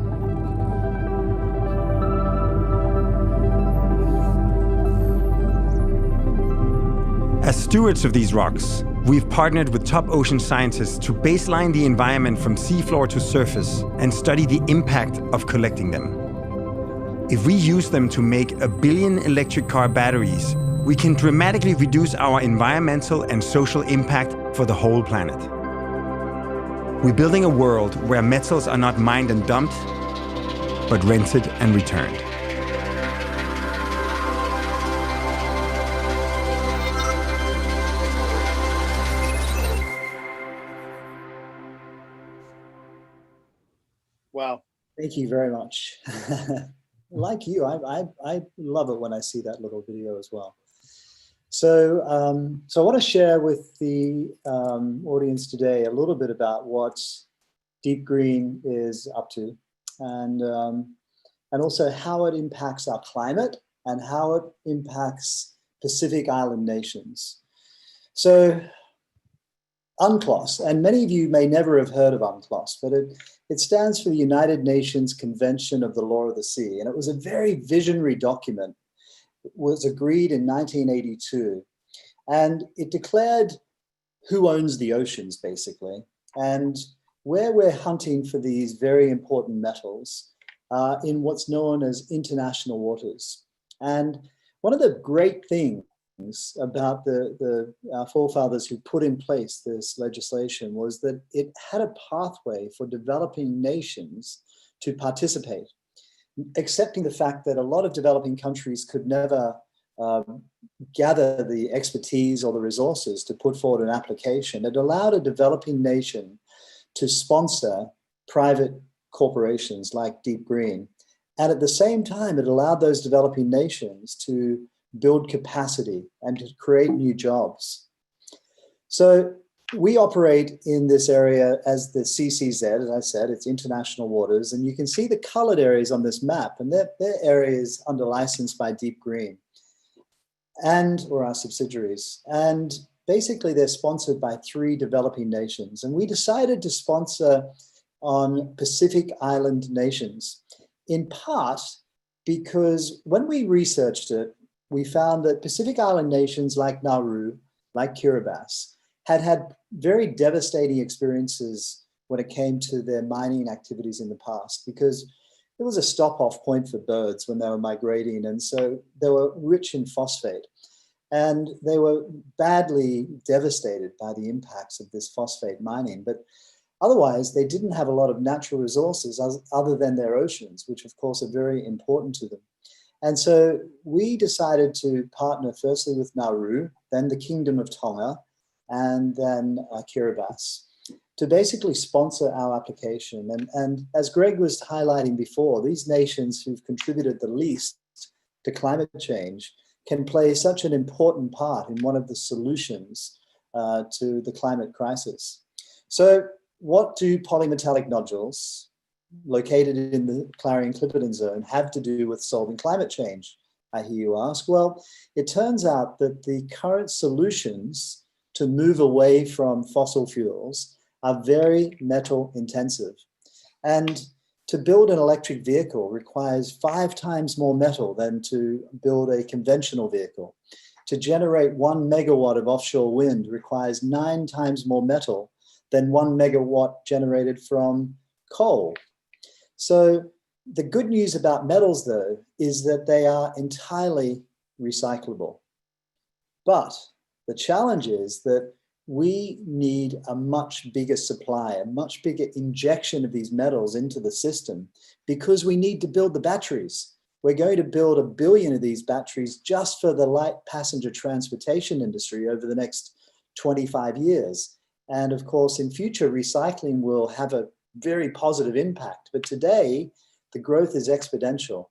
As stewards of these rocks, we've partnered with top ocean scientists to baseline the environment from seafloor to surface and study the impact of collecting them. If we use them to make 1 billion electric car batteries, we can dramatically reduce our environmental and social impact for the whole planet. We're building a world where metals are not mined and dumped, but rented and returned. Wow. Thank you very much. Like you, I love it when I see that little video as well. So, I want to share with the audience today a little bit about what DeepGreen is up to, and also how it impacts our climate and how it impacts Pacific Island nations. So, UNCLOS, and many of you may never have heard of UNCLOS, but it stands for the United Nations Convention of the Law of the Sea, and it was a very visionary document. It was agreed in 1982, and it declared who owns the oceans, basically, and where we're hunting for these very important metals in what's known as international waters. And one of the great things about the forefathers who put in place this legislation was that it had a pathway for developing nations to participate, accepting the fact that a lot of developing countries could never gather the expertise or the resources to put forward an application. It allowed a developing nation to sponsor private corporations like DeepGreen. And at the same time, it allowed those developing nations to build capacity and to create new jobs. So we operate in this area as the CCZ, as I said, it's international waters, and you can see the colored areas on this map, and they're areas under license by DeepGreen or our subsidiaries. And basically they're sponsored by 3 developing nations. And we decided to sponsor on Pacific Island nations, in part because when we researched it, we found that Pacific Island nations like Nauru, like Kiribati, had very devastating experiences when it came to their mining activities in the past, because it was a stop-off point for birds when they were migrating. And so they were rich in phosphate. And they were badly devastated by the impacts of this phosphate mining. But otherwise, they didn't have a lot of natural resources other than their oceans, which of course are very important to them. And so we decided to partner firstly with Nauru, then the Kingdom of Tonga, and then Kiribati, to basically sponsor our application. And as Greg was highlighting before, these nations who've contributed the least to climate change can play such an important part in one of the solutions to the climate crisis. So what do polymetallic nodules located in the Clarion-Clipperton zone have to do with solving climate change, I hear you ask? Well, it turns out that the current solutions to move away from fossil fuels are very metal intensive. And to build an electric vehicle requires 5 times more metal than to build a conventional vehicle. To generate 1 megawatt of offshore wind requires 9 times more metal than 1 megawatt generated from coal. So the good news about metals, though, is that they are entirely recyclable. But the challenge is that we need a much bigger supply, a much bigger injection of these metals into the system, because we need to build the batteries. we're going to build 1 billion of these batteries just for the light passenger transportation industry over the next 25 years. And of course, in future, recycling will have a very positive impact. But today, the growth is exponential.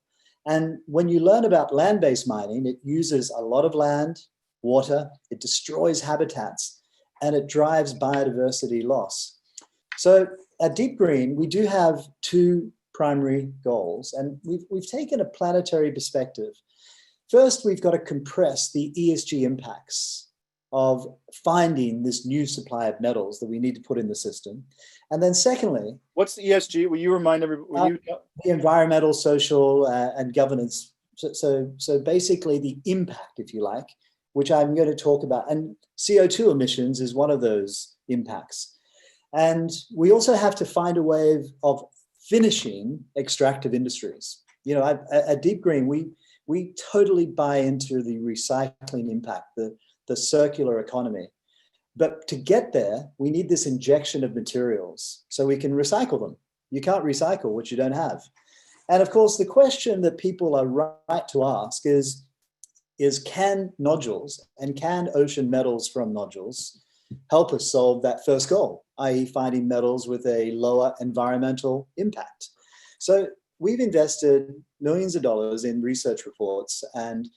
And when you learn about land-based mining, it uses a lot of land, water, it destroys habitats, and it drives biodiversity loss. So at DeepGreen, we do have 2 primary goals, and we've taken a planetary perspective. First, we've got to compress the ESG impacts of finding this new supply of metals that we need to put in the system. And then secondly, what's the ESG? Will you remind everybody? The environmental, social, and governance. So basically the impact, if you like, which I'm going to talk about. And CO2 emissions is one of those impacts. And we also have to find a way of finishing extractive industries. You know, at DeepGreen, we totally buy into the recycling impact, the circular economy. But to get there, we need this injection of materials so we can recycle them. You can't recycle what you don't have. And of course, the question that people are right to ask is can nodules and can ocean metals from nodules help us solve that first goal, i.e. finding metals with a lower environmental impact? So we've invested millions of dollars in research reports, and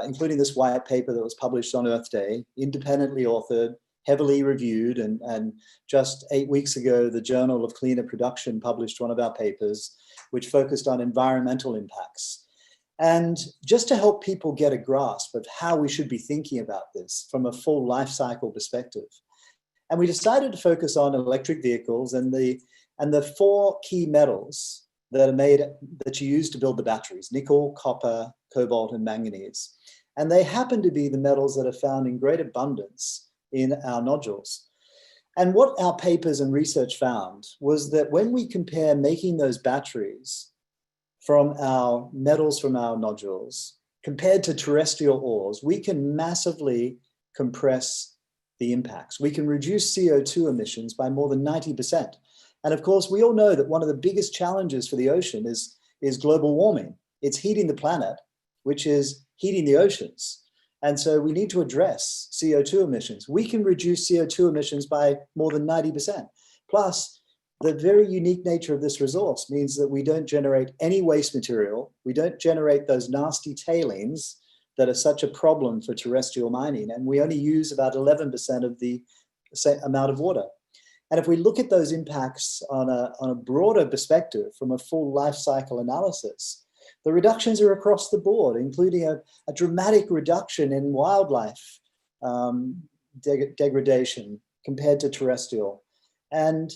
including this white paper that was published on Earth Day, independently authored, heavily reviewed, and just 8 weeks ago, the Journal of Cleaner Production published one of our papers, which focused on environmental impacts. And just to help people get a grasp of how we should be thinking about this from a full life cycle perspective. And we decided to focus on electric vehicles and the 4 key metals that you use to build the batteries: nickel, copper, cobalt, and manganese. And they happen to be the metals that are found in great abundance in our nodules. And what our papers and research found was that when we compare making those batteries from our metals from our nodules compared to terrestrial ores, we can massively compress the impacts. We can reduce CO2 emissions by more than 90%. And of course, we all know that one of the biggest challenges for the ocean is global warming. It's heating the planet, which is heating the oceans. And so we need to address CO2 emissions. We can reduce CO2 emissions by more than 90%. Plus, the very unique nature of this resource means that we don't generate any waste material. We don't generate those nasty tailings that are such a problem for terrestrial mining. And we only use about 11% of the amount of water. And if we look at those impacts on a broader perspective from a full life cycle analysis, the reductions are across the board, including a dramatic reduction in wildlife degradation compared to terrestrial. And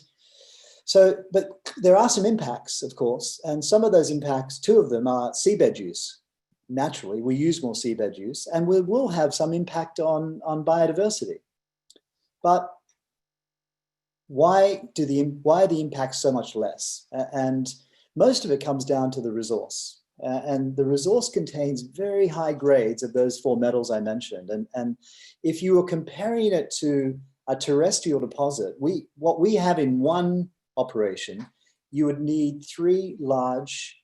so, but there are some impacts, of course, and some of those impacts, 2 of them are seabed use. Naturally, we use more seabed use, and we will have some impact on biodiversity. But why are the impacts so much less? And most of it comes down to the resource. And the resource contains very high grades of those 4 metals I mentioned. And if you were comparing it to a terrestrial deposit, what we have in one operation, you would need 3 large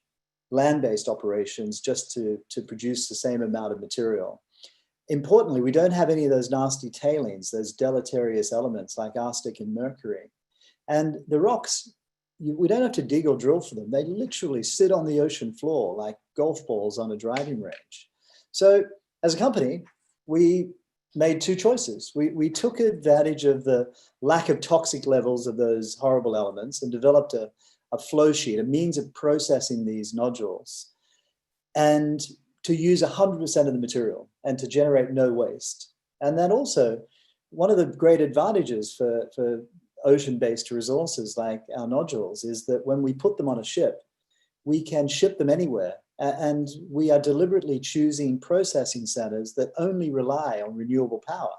land-based operations just to produce the same amount of material. Importantly, we don't have any of those nasty tailings, those deleterious elements like arsenic and mercury. And the rocks, we don't have to dig or drill for them. They literally sit on the ocean floor like golf balls on a driving range. So as a company, we made 2 choices. We took advantage of the lack of toxic levels of those horrible elements and developed a flow sheet, a means of processing these nodules, and to use 100% of the material and to generate no waste. And then also, one of the great advantages for ocean-based resources like our nodules is that when we put them on a ship, we can ship them anywhere. And we are deliberately choosing processing centers that only rely on renewable power.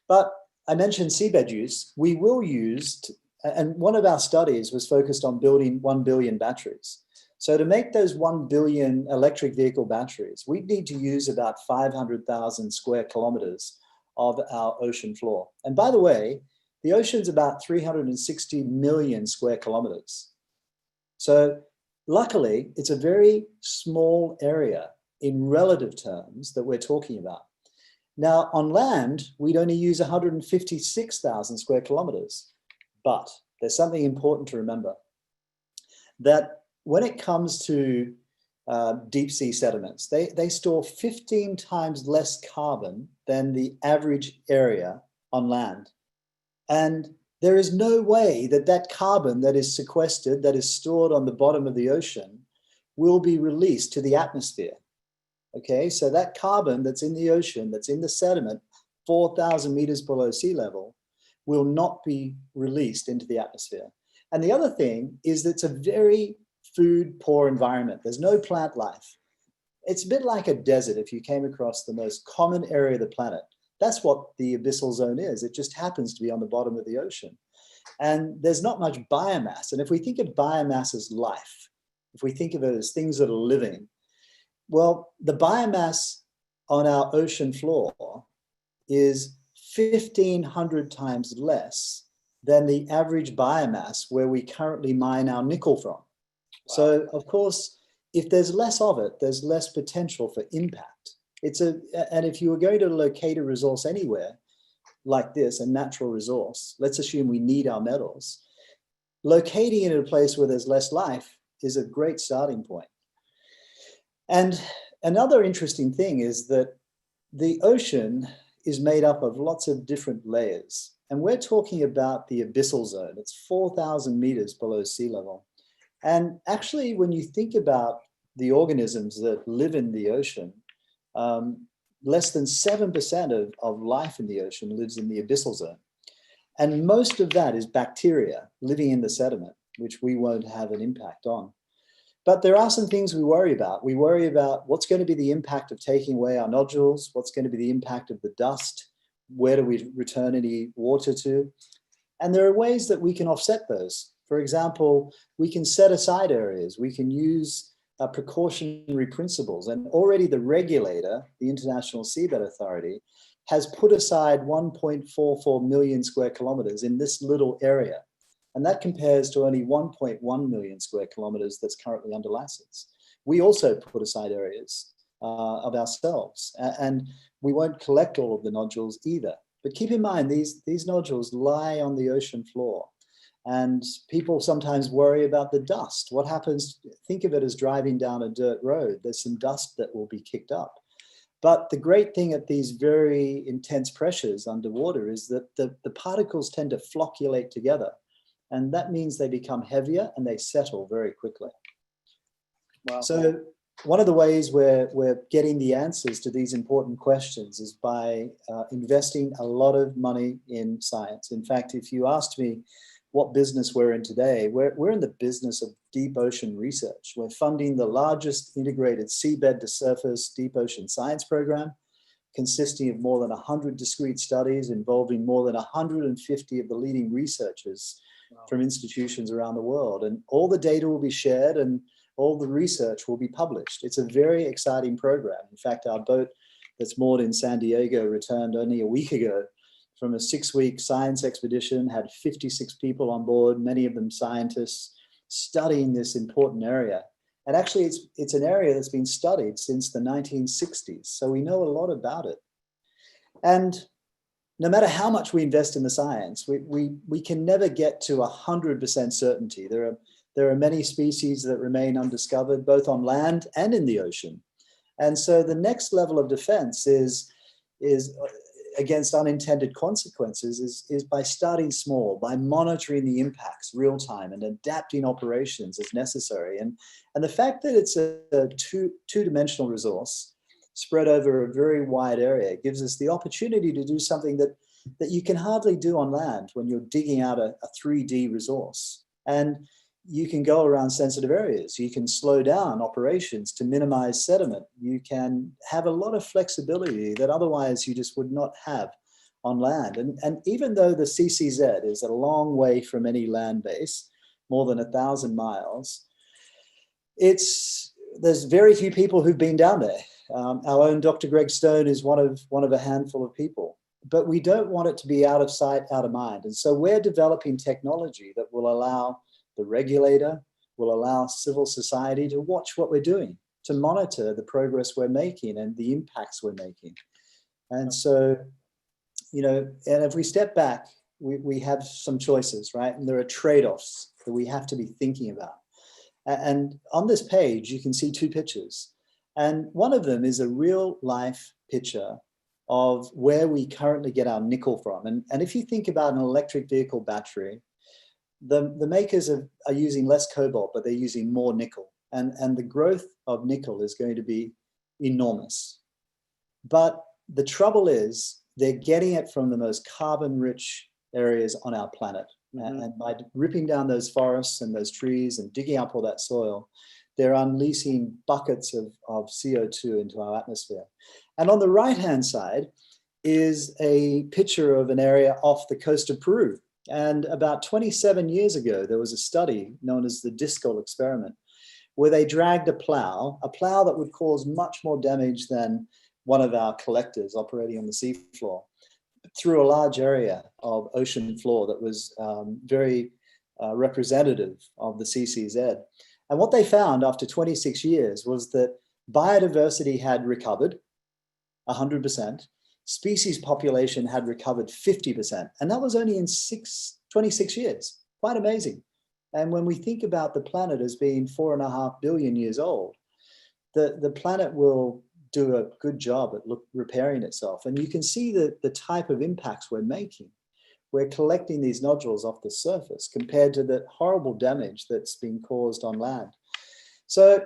But I mentioned seabed use. We will use, and one of our studies was focused on building 1 billion batteries. So to make those 1 billion electric vehicle batteries, we need to use about 500,000 square kilometers of our ocean floor. And by the way, the ocean's about 360 million square kilometers. So Luckily, it's a very small area in relative terms that we're talking about. Now, on land, we'd only use 156,000 square kilometers. But there's something important to remember, that when it comes to deep sea sediments, they store 15 times less carbon than the average area on land. And there is no way that that carbon that is sequestered, that is stored on the bottom of the ocean, will be released to the atmosphere. Okay, so that carbon that's in the ocean, that's in the sediment, 4,000 meters below sea level, will not be released into the atmosphere. And the other thing is that it's a very food poor environment. There's no plant life. It's a bit like a desert if you came across the most common area of the planet. That's what the abyssal zone is. It just happens to be on the bottom of the ocean. And there's not much biomass. And if we think of biomass as life, if we think of it as things that are living, well, the biomass on our ocean floor is 1,500 times less than the average biomass where we currently mine our nickel from. Wow. So, of course, if there's less of it, there's less potential for impact. And if you were going to locate a resource anywhere like this, a natural resource, let's assume we need our metals, locating it in a place where there's less life is a great starting point. And another interesting thing is that the ocean is made up of lots of different layers. And we're talking about the abyssal zone. It's 4,000 meters below sea level. And actually, when you think about the organisms that live in the ocean, less than 7% of life in the ocean lives in the abyssal zone. And most of that is bacteria living in the sediment, which we won't have an impact on. But there are some things we worry about. We worry about what's going to be the impact of taking away our nodules, what's going to be the impact of the dust, where do we return any water to? And there are ways that we can offset those. For example, we can set aside areas, we can use precautionary principles. And already the regulator, the International Seabed Authority, has put aside 1.44 million square kilometers in this little area. And that compares to only 1.1 million square kilometers that's currently under license. We also put aside areas of ourselves, and we won't collect all of the nodules either. But keep in mind, these nodules lie on the ocean floor, and people sometimes worry about the dust. What happens? Think of it as driving down a dirt road. There's some dust that will be kicked up. But the great thing at these very intense pressures underwater is that the particles tend to flocculate together. And that means they become heavier and they settle very quickly. Wow. So one of the ways we're getting the answers to these important questions is by investing a lot of money in science. In fact, if you asked me what business we're in today, we're in the business of deep ocean research. We're funding the largest integrated seabed to surface deep ocean science program, consisting of more than 100 discrete studies involving more than 150 of the leading researchers from institutions around the world. And all the data will be shared and all the research will be published. It's a very exciting program. In fact, our boat that's moored in San Diego returned only a week ago from a 6-week science expedition, had 56 people on board, many of them scientists, studying this important area. And actually, it's an area that's been studied since the 1960s. So we know a lot about it. And no matter how much we invest in the science, we can never get to 100% certainty. There are many species that remain undiscovered, both on land and in the ocean. And so the next level of defense is against unintended consequences is by starting small, by monitoring the impacts real time and adapting operations as necessary. And the fact that it's a two-dimensional resource spread over a very wide area gives us the opportunity to do something that you can hardly do on land when you're digging out a 3D resource. And you can go around sensitive areas. You can slow down operations to minimize sediment. You can have a lot of flexibility that otherwise you just would not have on land. And even though the CCZ is a long way from any land base, more than 1,000 miles, there's very few people who've been down there. Our own Dr. Greg Stone is one of a handful of people. But we don't want it to be out of sight, out of mind. And so we're developing technology that will allow the regulator, will allow civil society to watch what we're doing, to monitor the progress we're making and the impacts we're making. And so, you know, and if we step back, we have some choices, right? And there are trade-offs that we have to be thinking about. And on this page, you can see two pictures. And one of them is a real life picture of where we currently get our nickel from. And if you think about an electric vehicle battery, the makers are using less cobalt, but they're using more nickel. And the growth of nickel is going to be enormous. But the trouble is they're getting it from the most carbon-rich areas on our planet. Mm-hmm. And by ripping down those forests and those trees and digging up all that soil, they're unleashing buckets of CO2 into our atmosphere. And on the right-hand side is a picture of an area off the coast of Peru. And about 27 years ago, there was a study known as the Discal experiment, where they dragged a plow that would cause much more damage than one of our collectors operating on the seafloor, through a large area of ocean floor that was very representative of the CCZ. And what they found after 26 years was that biodiversity had recovered 100%, species population had recovered 50%, and that was only in 26 years. Quite amazing. And when we think about the planet as being 4.5 billion years old, the planet will do a good job at repairing itself. And you can see the type of impacts we're making. We're collecting these nodules off the surface compared to the horrible damage that's been caused on land. So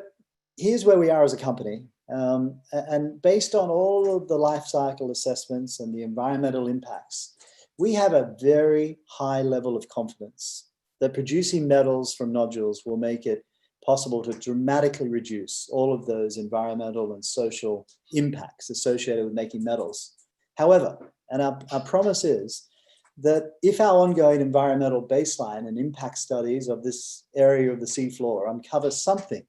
here's where we are as a company. And based on all of the life cycle assessments and the environmental impacts, we have a very high level of confidence that producing metals from nodules will make it possible to dramatically reduce all of those environmental and social impacts associated with making metals. However, and our promise is that if our ongoing environmental baseline and impact studies of this area of the seafloor uncover something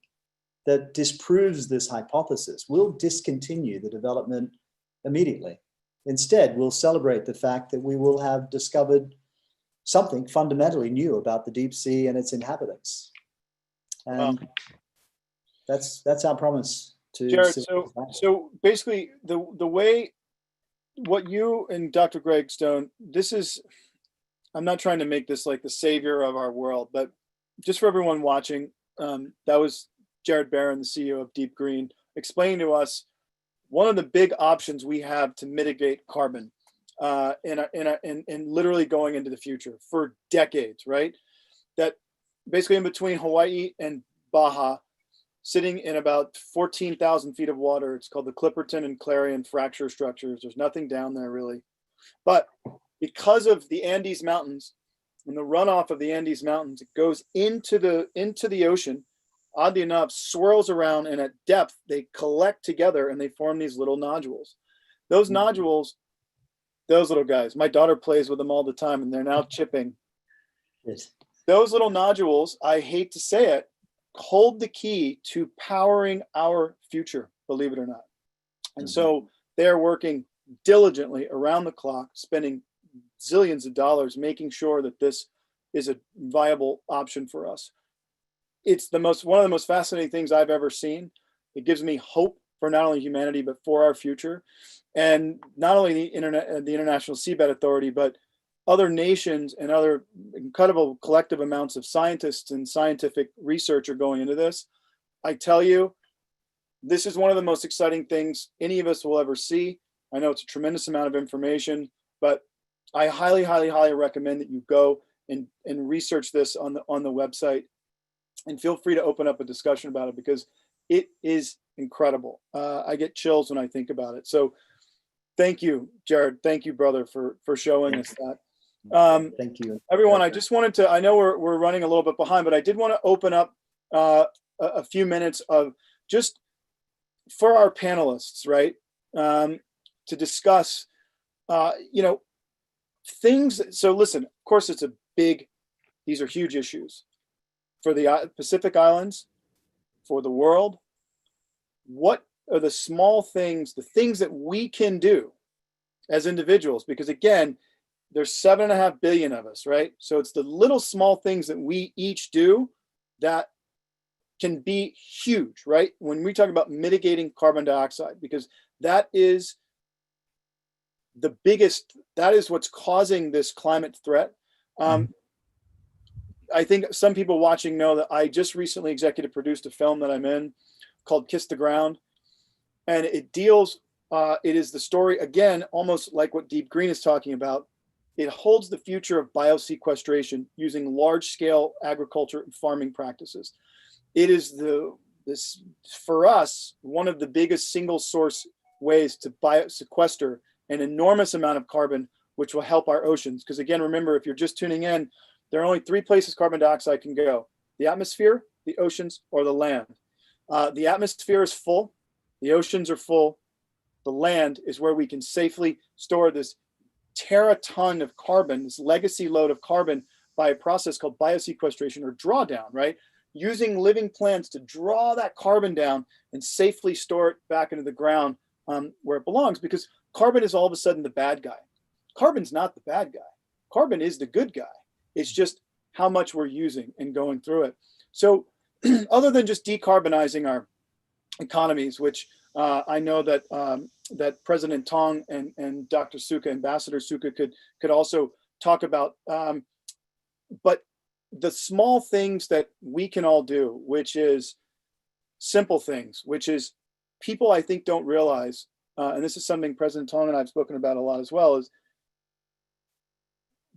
that disproves this hypothesis, we'll discontinue the development immediately. Instead, we'll celebrate the fact that we will have discovered something fundamentally new about the deep sea and its inhabitants. And that's our promise to Gerard. So basically, the way what you and Dr. Greg Stone, this is, I'm not trying to make this like the savior of our world, but just for everyone watching, that was Gerard Barron, the CEO of DeepGreen, explaining to us one of the big options we have to mitigate carbon in literally going into the future for decades, right? That basically in between Hawaii and Baja, sitting in about 14,000 feet of water, it's called the Clipperton and Clarion fracture structures. There's nothing down there really. But because of the Andes Mountains and the runoff of the Andes Mountains, it goes into the ocean, oddly enough, swirls around, and at depth, they collect together and they form these little nodules. Those nodules, those little guys, my daughter plays with them all the time and they're now chipping. Yes. Those little nodules, I hate to say it, hold the key to powering our future, believe it or not. And so they're working diligently around the clock, spending zillions of dollars, making sure that this is a viable option for us. It's one of the most fascinating things I've ever seen. It gives me hope for not only humanity, but for our future. And not only the International Seabed Authority, but other nations and other incredible collective amounts of scientists and scientific research are going into this. I tell you, this is one of the most exciting things any of us will ever see. I know it's a tremendous amount of information, but I highly, highly, highly recommend that you go and research this on the website, and feel free to open up a discussion about it because it is incredible. I get chills when I think about it. So thank you, Gerard. Thank you, brother, for showing us that. Thank you, everyone. I just wanted to, I know we're running a little bit behind, but I did want to open up a few minutes of just for our panelists, right? To discuss, things. So listen, of course, these are huge issues for the Pacific Islands, for the world. What are the small things, the things that we can do as individuals? Because again, there's 7.5 billion of us, right? So it's the little small things that we each do that can be huge, right? When we talk about mitigating carbon dioxide, because that is the biggest, that is what's causing this climate threat. I think some people watching know that I just recently executive produced a film that I'm in called Kiss the Ground. And it deals, it is the story, again, almost like what DeepGreen is talking about. It holds the future of biosequestration using large-scale agriculture and farming practices. It is for us, one of the biggest single source ways to biosequester an enormous amount of carbon, which will help our oceans. Because again, remember, if you're just tuning in, there are only 3 places carbon dioxide can go: the atmosphere, the oceans, or the land. The atmosphere is full, the oceans are full, the land is where we can safely store this teraton of carbon, this legacy load of carbon, by a process called biosequestration or drawdown, right? Using living plants to draw that carbon down and safely store it back into the ground where it belongs, because carbon is all of a sudden the bad guy. Carbon's not the bad guy. Carbon is the good guy. It's just how much we're using and going through it. So other than just decarbonizing our economies, which I know that that President Tong and Dr. Suka, Ambassador Suka, could also talk about, but the small things that we can all do, which is simple things, which is people I think don't realize, and this is something President Tong and I have spoken about a lot as well, is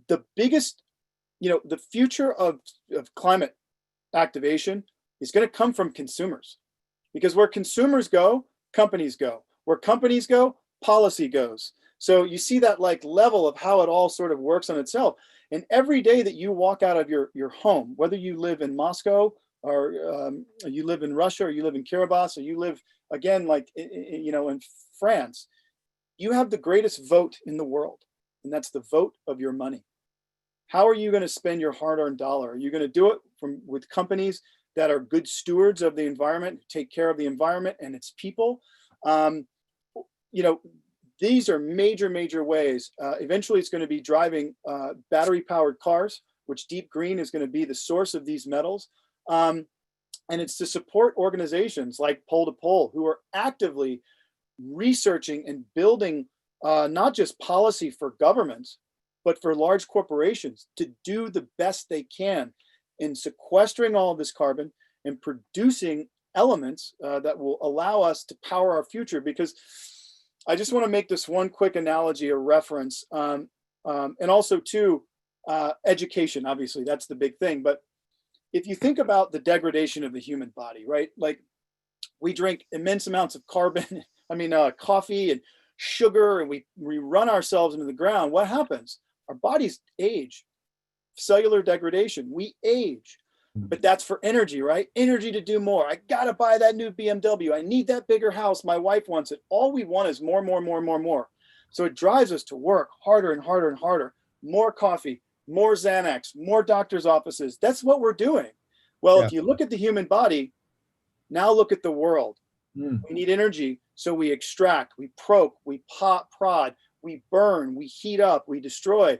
the biggest, the future of climate activation is going to come from consumers, because where consumers go, companies go. Where companies go, policy goes. So you see that like level of how it all sort of works on itself. And every day that you walk out of your home, whether you live in Moscow or you live in Russia, or you live in Kiribati, or you live again like in France, you have the greatest vote in the world, and that's the vote of your money. How are you going to spend your hard-earned dollar? Are you going to do it with companies that are good stewards of the environment, take care of the environment and its people? These are major ways. Eventually, it's going to be driving battery-powered cars, which DeepGreen is going to be the source of these metals. And it's to support organizations like Pole to Pole, who are actively researching and building not just policy for governments, but for large corporations to do the best they can in sequestering all of this carbon and producing elements that will allow us to power our future. Because I just want to make this one quick analogy or reference, and also too, education, obviously, that's the big thing. But if you think about the degradation of the human body, right? Like we drink immense amounts of carbon, coffee and sugar, and we run ourselves into the ground. What happens? Our bodies age, cellular degradation, we age. But that's for energy, right? Energy to do more. I got to buy that new BMW. I need that bigger house. My wife wants it. All we want is more. So it drives us to work harder and harder and harder. More coffee, more Xanax, more doctor's offices. That's what we're doing. Well, if you look at the human body, now look at the world. We need energy. So we extract, we probe, we prod, we burn, we heat up, we destroy.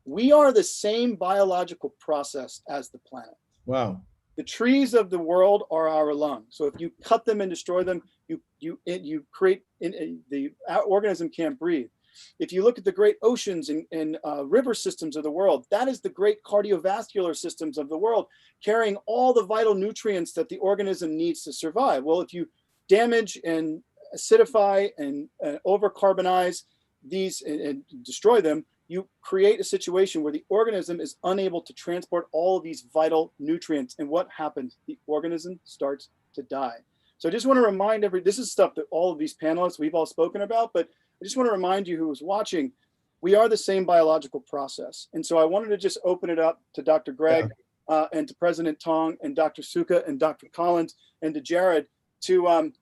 We are the same biological process as the planet. Wow. The trees of the world are our lungs. So if you cut them and destroy them, you create, the organism can't breathe. If you look at the great oceans and river systems of the world, that is the great cardiovascular systems of the world, carrying all the vital nutrients that the organism needs to survive. Well, if you damage and acidify and overcarbonize these and destroy them, you create a situation where the organism is unable to transport all of these vital nutrients. And what happens? The organism starts to die. So I just want to remind this is stuff that all of these panelists, we've all spoken about, but I just want to remind you who is watching, we are the same biological process. And so I wanted to just open it up to Dr. Greg and to President Tong and Dr. Suka and Dr. Collins and to Jared to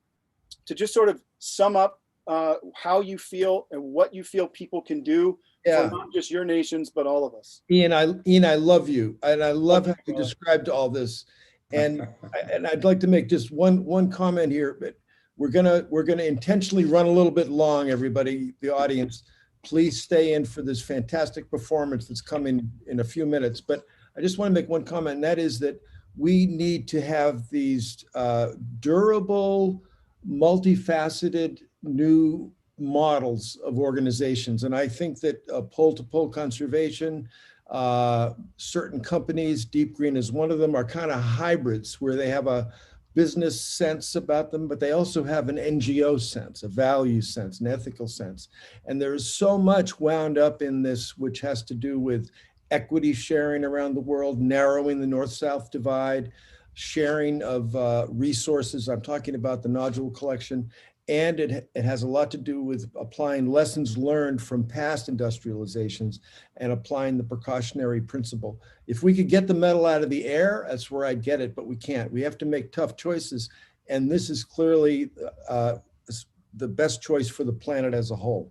just sort of sum up how you feel and what you feel people can do for not just your nations, but all of us. Ian, I love you. And I love how you described all this. And I'd like to make just one comment here, but we're gonna intentionally run a little bit long, everybody, the audience. Please stay in for this fantastic performance that's coming in a few minutes. But I just want to make one comment, and that is that we need to have these durable, multifaceted new models of organizations. And I think that pole-to-pole conservation, certain companies, DeepGreen is one of them, are kind of hybrids where they have a business sense about them, but they also have an NGO sense, a value sense, an ethical sense. And there is so much wound up in this, which has to do with equity sharing around the world, narrowing the north-south divide, sharing of resources. I'm talking about the nodule collection. And it has a lot to do with applying lessons learned from past industrializations and applying the precautionary principle. If we could get the metal out of the air, that's where I'd get it, but we can't. We have to make tough choices. And this is clearly the best choice for the planet as a whole.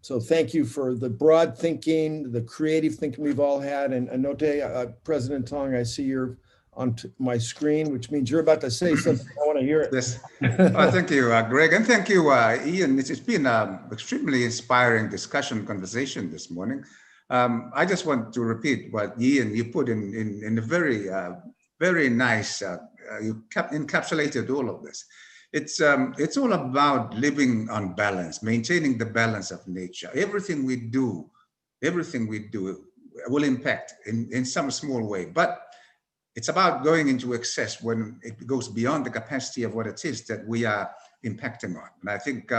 So thank you for the broad thinking, the creative thinking we've all had. And Anote, President Tong, I see you're on my screen, which means you're about to say something. I want to hear it. Yes. Thank you, Greg. And thank you, Ian. It's been an extremely inspiring conversation this morning. I just want to repeat what Ian, you put in a very, very nice, you encapsulated all of this. It's all about living on balance, maintaining the balance of nature. Everything we do will impact in some small way, but it's about going into excess when it goes beyond the capacity of what it is that we are impacting on. And I think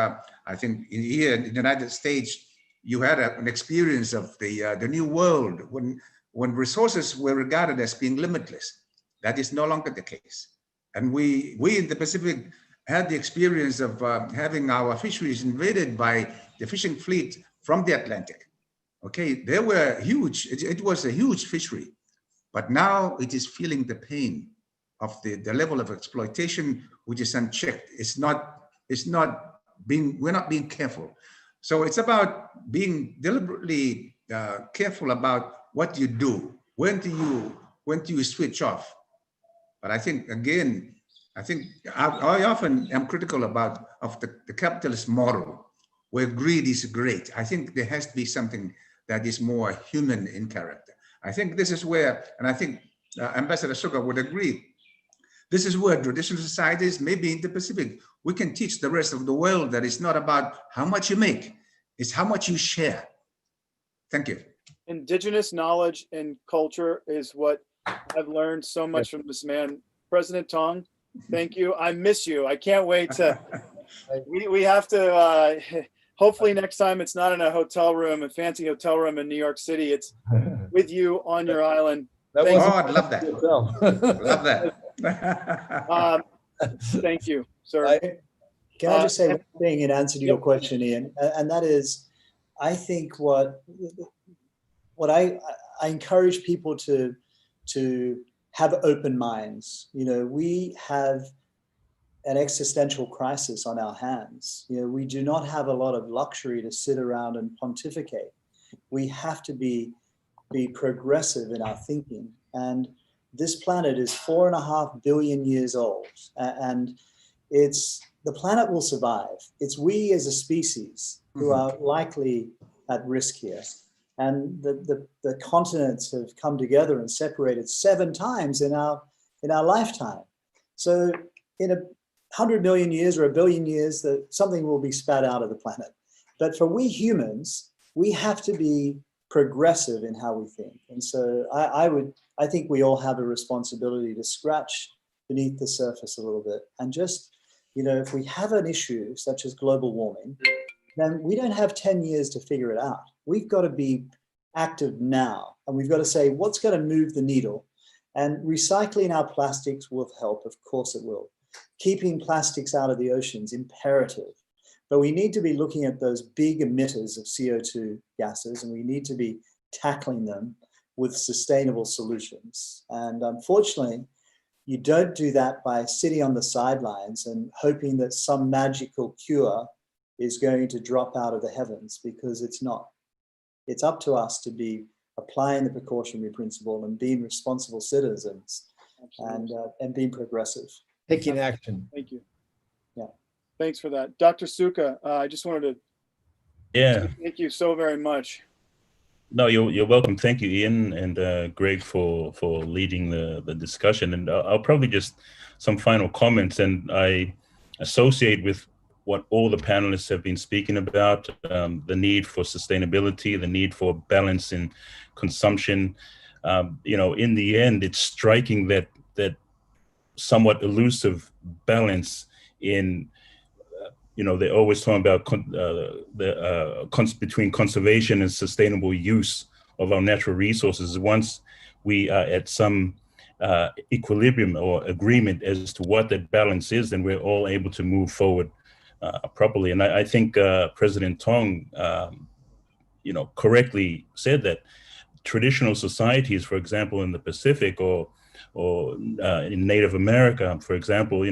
here in the United States, you had an experience of the new world when resources were regarded as being limitless. That is no longer the case. And we in the Pacific had the experience of having our fisheries invaded by the fishing fleet from the Atlantic. Okay, they were huge. It was a huge fishery. But now it is feeling the pain of the level of exploitation, which is unchecked. We're not being careful. So it's about being deliberately careful about what you do. When do you switch off? But I think, again, I often am critical of the capitalist model where greed is great. I think there has to be something that is more human in character. I think this is where, and I think Ambassador Sugar would agree, this is where traditional societies, maybe in the Pacific, we can teach the rest of the world that it's not about how much you make, it's how much you share. Thank you. Indigenous knowledge and culture is what I've learned so much from this man. President Tong, thank you. I miss you. I can't wait to, we have to, hopefully next time it's not in a fancy hotel room in New York City. It's with you on your island. I'd love that. Love that. Thank you, sir. Can I just say one thing in answer to your question, Ian? And that is, I think what I encourage people to have open minds. You know, we have an existential crisis on our hands. You know, we do not have a lot of luxury to sit around and pontificate. We have to be progressive in our thinking. And this planet is 4.5 billion years old, and the planet will survive. It's we as a species who are likely at risk here. And the continents have come together and separated 7 times in our lifetime. So in 100 million years or 1 billion years, that something will be spat out of the planet. But for we humans, we have to be progressive in how we think. And so I think we all have a responsibility to scratch beneath the surface a little bit. And just, you know, if we have an issue such as global warming, then we don't have 10 years to figure it out. We've got to be active now. And we've got to say, what's going to move the needle? And recycling our plastics will help. Of course it will. Keeping plastics out of the oceans, imperative. But we need to be looking at those big emitters of CO2 gases, and we need to be tackling them with sustainable solutions. And unfortunately, you don't do that by sitting on the sidelines and hoping that some magical cure is going to drop out of the heavens, because it's not. It's up to us to be applying the precautionary principle and being responsible citizens and being progressive. Taking action. Thank you. Yeah. Thanks for that. Dr. Suka, I just wanted to thank No, you're welcome. Thank you, Ian and Greg, for leading the discussion. And I'll probably just some final comments. And I associate with what all the panelists have been speaking about: the need for sustainability, the need for balance in consumption. In the end, it's striking that somewhat elusive balance in. They're always talking about between conservation and sustainable use of our natural resources. Once we are at some equilibrium or agreement as to what that balance is, then we're all able to move forward properly. And I think President Tong, correctly said that traditional societies, for example, in the Pacific or in Native America, for example,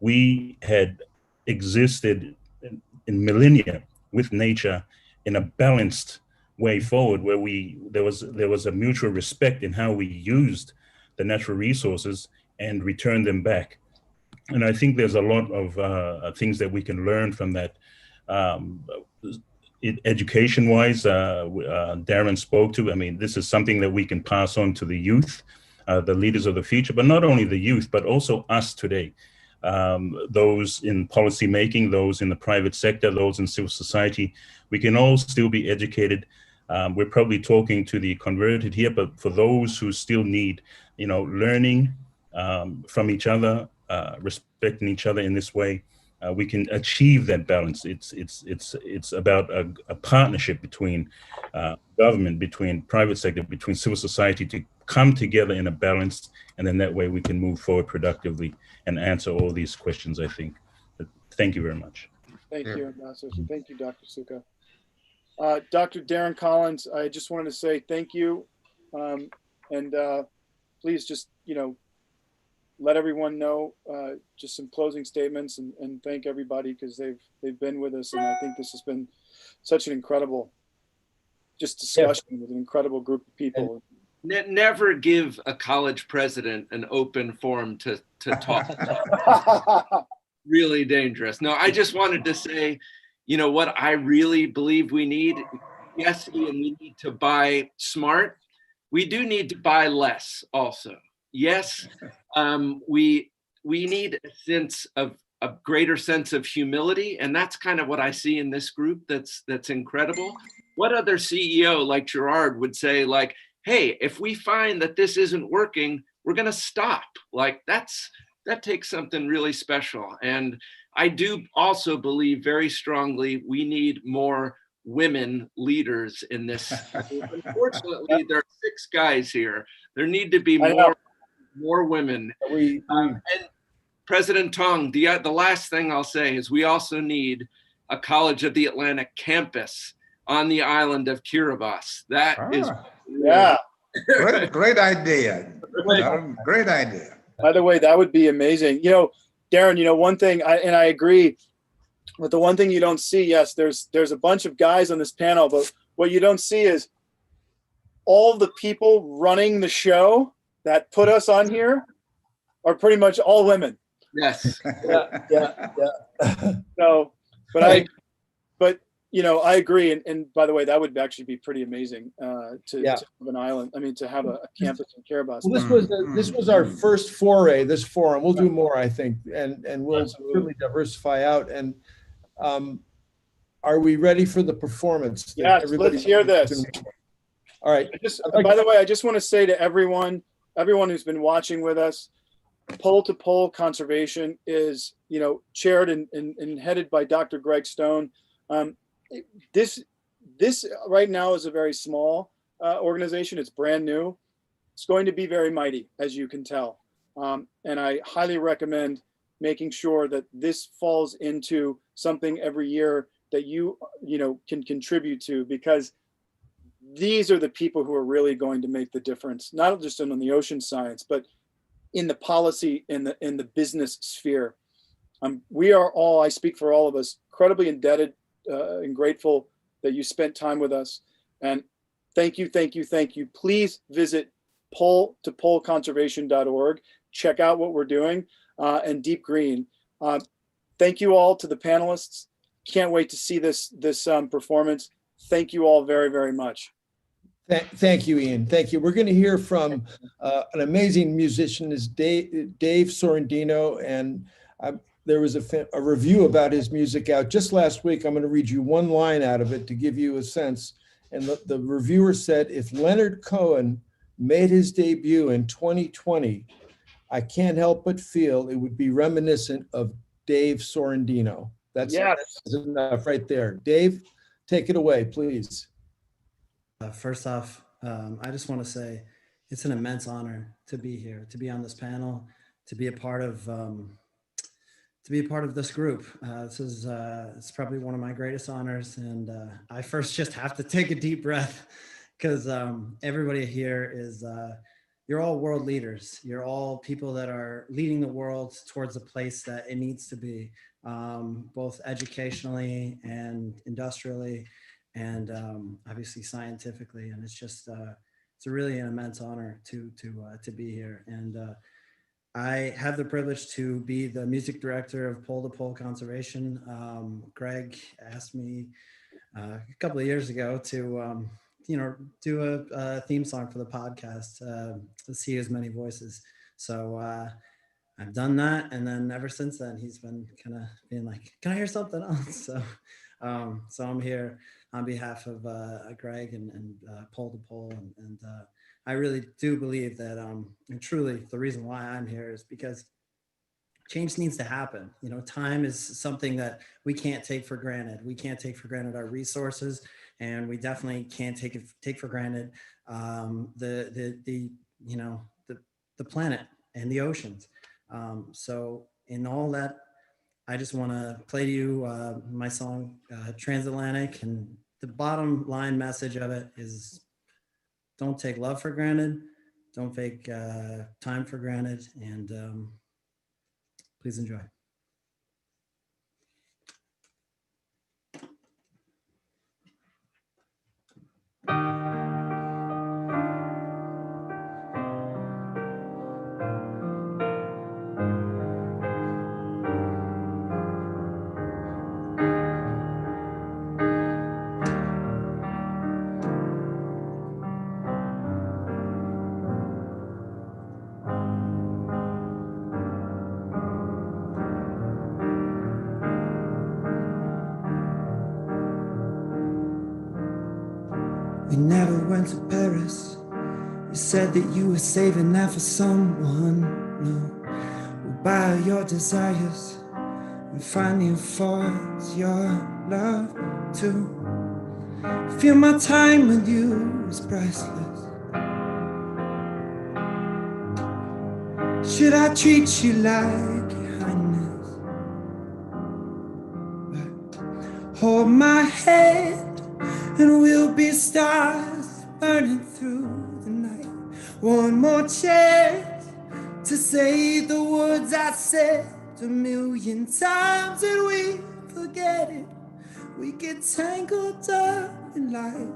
we had existed in millennia with nature in a balanced way forward, where there was a mutual respect in how we used the natural resources and returned them back. And I think there's a lot of things that we can learn from that. Education-wise, Darren spoke to. I mean, this is something that we can pass on to the youth, the leaders of the future, but not only the youth, but also us today. Those in policy making, those in the private sector, those in civil society, we can all still be educated. We're probably talking to the converted here, but for those who still need, learning from each other, respecting each other in this way, we can achieve that balance. It's about a partnership between government, between private sector, between civil society to come together in a balance, and then that way we can move forward productively and answer all these questions, I think. But thank you very much. Thank you, Ambassador. Thank you, Dr. Suka. Dr. Darren Collins, I just wanted to say thank you. And please just, let everyone know just some closing statements and thank everybody, because they've been with us. And I think this has been such an incredible discussion with an incredible group of people. Never give a college president an open forum to talk. Really dangerous. No, I just wanted to say, what I really believe we need, yes, Ian, we need to buy smart. We do need to buy less also. Yes, we need a greater sense of humility, and that's kind of what I see in this group. That's incredible. What other CEO like Gerard would say, like, hey, if we find that this isn't working, we're going to stop. Like that takes something really special. And I do also believe very strongly we need more women leaders in this. Unfortunately, there are 6 guys here. There need to be more women. And President Tong, the last thing I'll say is we also need a College of the Atlantic campus on the island of Kiribati. That is great idea. Great idea. By the way, that would be amazing. Darren, one thing, I agree, but the one thing you don't see, yes, there's a bunch of guys on this panel, but what you don't see is all the people running the show that put us on here are pretty much all women. Yes. Yeah. So, but I agree. And by the way, that would actually be pretty amazing to have an island. I mean, to have a campus in Kiribati. Well, this was our first foray, this forum. We'll do more, I think, and we'll really diversify out. And are we ready for the performance? Yes, let's hear this. All right. By the way, I just want to say to everyone who's been watching with us, Pole to Pole Conservation is, chaired and headed by Dr. Greg Stone. This right now is a very small organization. It's brand new. It's going to be very mighty, as you can tell. And I highly recommend making sure that this falls into something every year that you can contribute to, because these are the people who are really going to make the difference, not just in the ocean science, but in the policy, in the business sphere. We are all, I speak for all of us, incredibly indebted and grateful that you spent time with us. And thank you. Please visit poletopoleconservation.org. Check out what we're doing, and DeepGreen. Thank you all to the panelists. Can't wait to see this performance. Thank you all very, very much. Thank you, Ian. Thank you. We're going to hear from an amazing musician, is Dave Sorrentino, and there was a review about his music out just last week. I'm going to read you one line out of it to give you a sense. And the reviewer said, if Leonard Cohen made his debut in 2020, I can't help but feel it would be reminiscent of Dave Sorrentino. That's enough right there. Dave, take it away, please. First off, I just want to say it's an immense honor to be here, to be on this panel, to be a part of this group. This is it's probably one of my greatest honors, and I first just have to take a deep breath because everybody here is you're all world leaders. You're all people that are leading the world towards a place that it needs to be, both educationally and industrially, and obviously scientifically. And it's just it's really an immense honor to be here. And I have the privilege to be the music director of Pole to Pole Conservation. Greg asked me a couple of years ago to do a theme song for the podcast, Let's See As Many Voices. So I've done that, and then ever since then he's been kind of being like, can I hear something else? So I'm here on behalf of Greg and Pole to Pole, and I really do believe that and truly the reason why I'm here is because change needs to happen. You know, time is something that we can't take for granted. We can't take for granted our resources, and we definitely can't take for granted the planet and the oceans. So in all that, I just want to play to you my song Transatlantic, and the bottom line message of it is don't take love for granted, don't take time for granted, and please enjoy. We never went to Paris. You said that you were saving that for someone new. We'll buy your desires and find you for your love too. Feel my time with you is priceless. Should I treat you like your highness? But hold my hand and we'll be stars burning through the night. One more chance to say the words I said a million times and we forget it. We get tangled up in life.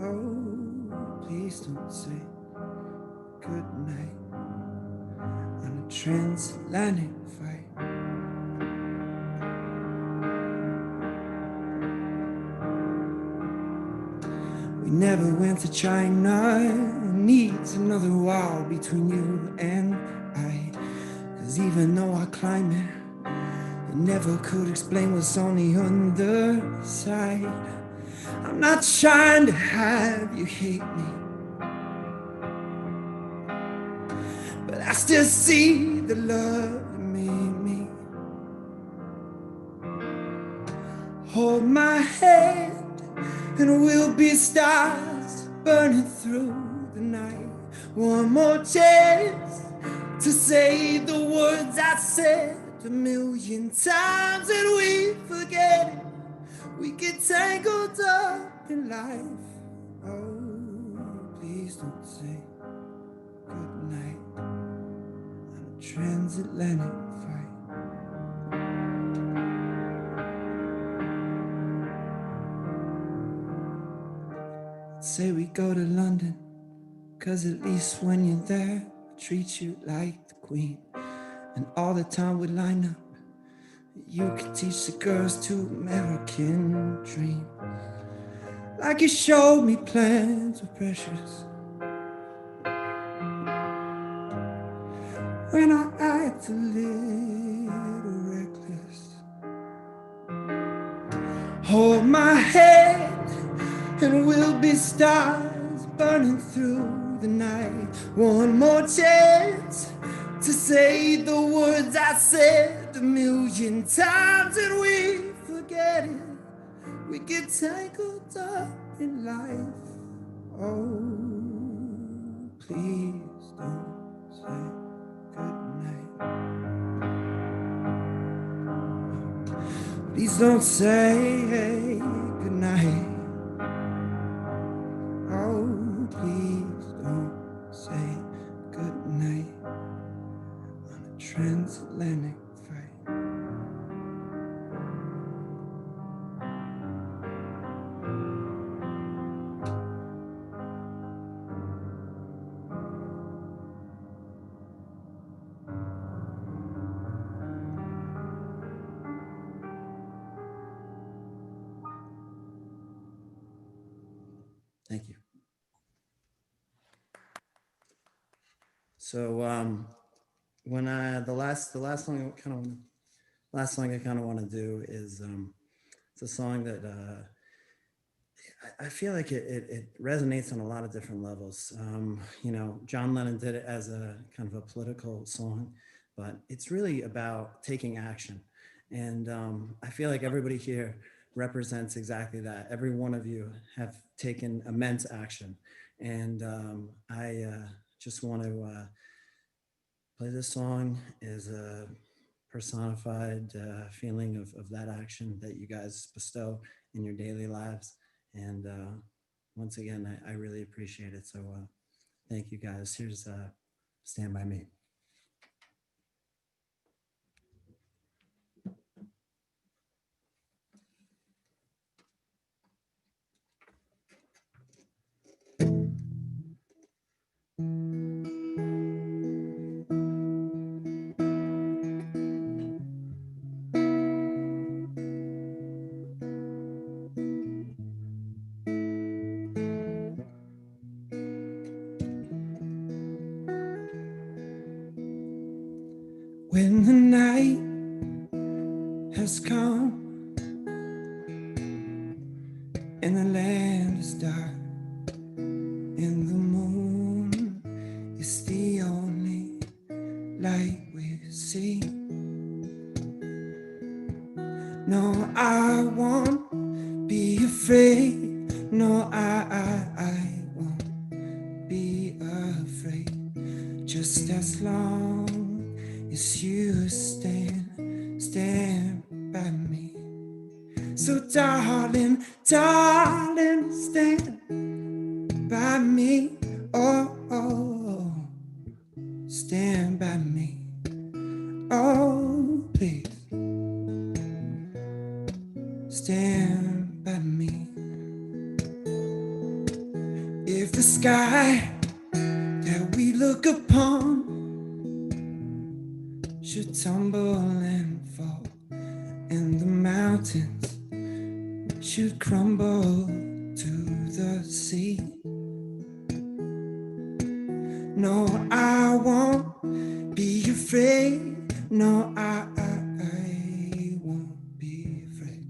Oh, please don't say good night on a transatlantic flight. We never went to China. Needs another wall between you and I. 'Cause even though I climb it, I never could explain what's on the underside. I'm not trying to have you hate me, but I still see the love you made me. Hold my hand and we'll be stars burning through the night. One more chance to say the words I said a million times and we forget it. We get tangled up in life. Oh, please don't say good night on a transatlantic flight. Say we go to London, 'cause at least when you're there, I treat you like the queen. And all the time we line up, you can teach the girls to American dream. like you showed me plans were precious. When I act a little reckless, hold my head and we'll be stars burning through the night. One more chance to say the words I said a million times and we forget it. We get tangled up in life. Oh, please don't say goodnight. Please don't say goodnight. Oh, please don't say goodnight on a transatlantic flight. Thank you. So when the last song I kind of want to do is it's a song that I feel like it resonates on a lot of different levels. You know, John Lennon did it as a kind of a political song, but it's really about taking action. And I feel like everybody here represents exactly that. Every one of you have taken immense action. And I just want to play this song as a personified feeling of that action that you guys bestow in your daily lives. And once again, I really appreciate it. So thank you guys. Here's Stand By Me. When the night has come and the land is dark and the moon is the only light we see. No, I won't be afraid. No, I won't be afraid. Just as long as you stand by me. So darling, darling, stand by me. Oh, stand by me. Oh, please, stand by me. If the sky that we look upon should tumble and fall, and the mountains should crumble to the sea, no, I won't be afraid. No, I won't be afraid.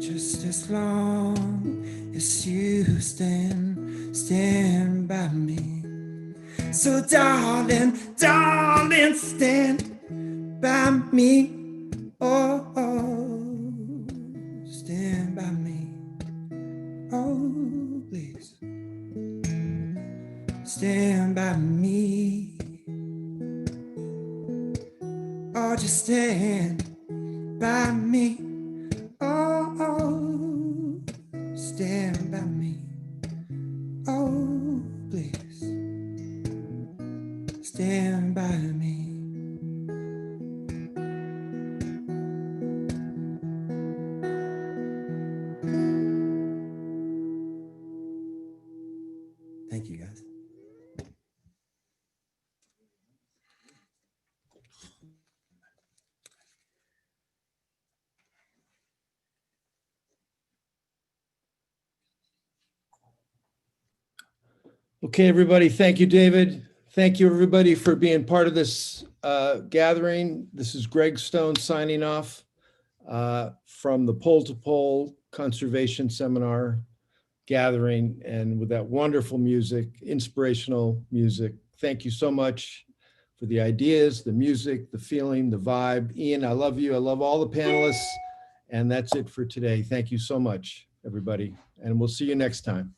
Just as long as you stand by me. So darling, darling, stand by me. Oh, stand by me. Oh, please, stand by me. Oh, just stand by me. Oh, stand by me. Oh, please, stand by me. Thank you, guys. Okay, everybody. Thank you, David. Thank you, everybody, for being part of this gathering. This is Greg Stone signing off from the Pole to Pole Conservation Seminar gathering, and with that wonderful music, inspirational music. Thank you so much for the ideas, the music, the feeling, the vibe. Ian, I love you. I love all the panelists. And that's it for today. Thank you so much, everybody. And we'll see you next time.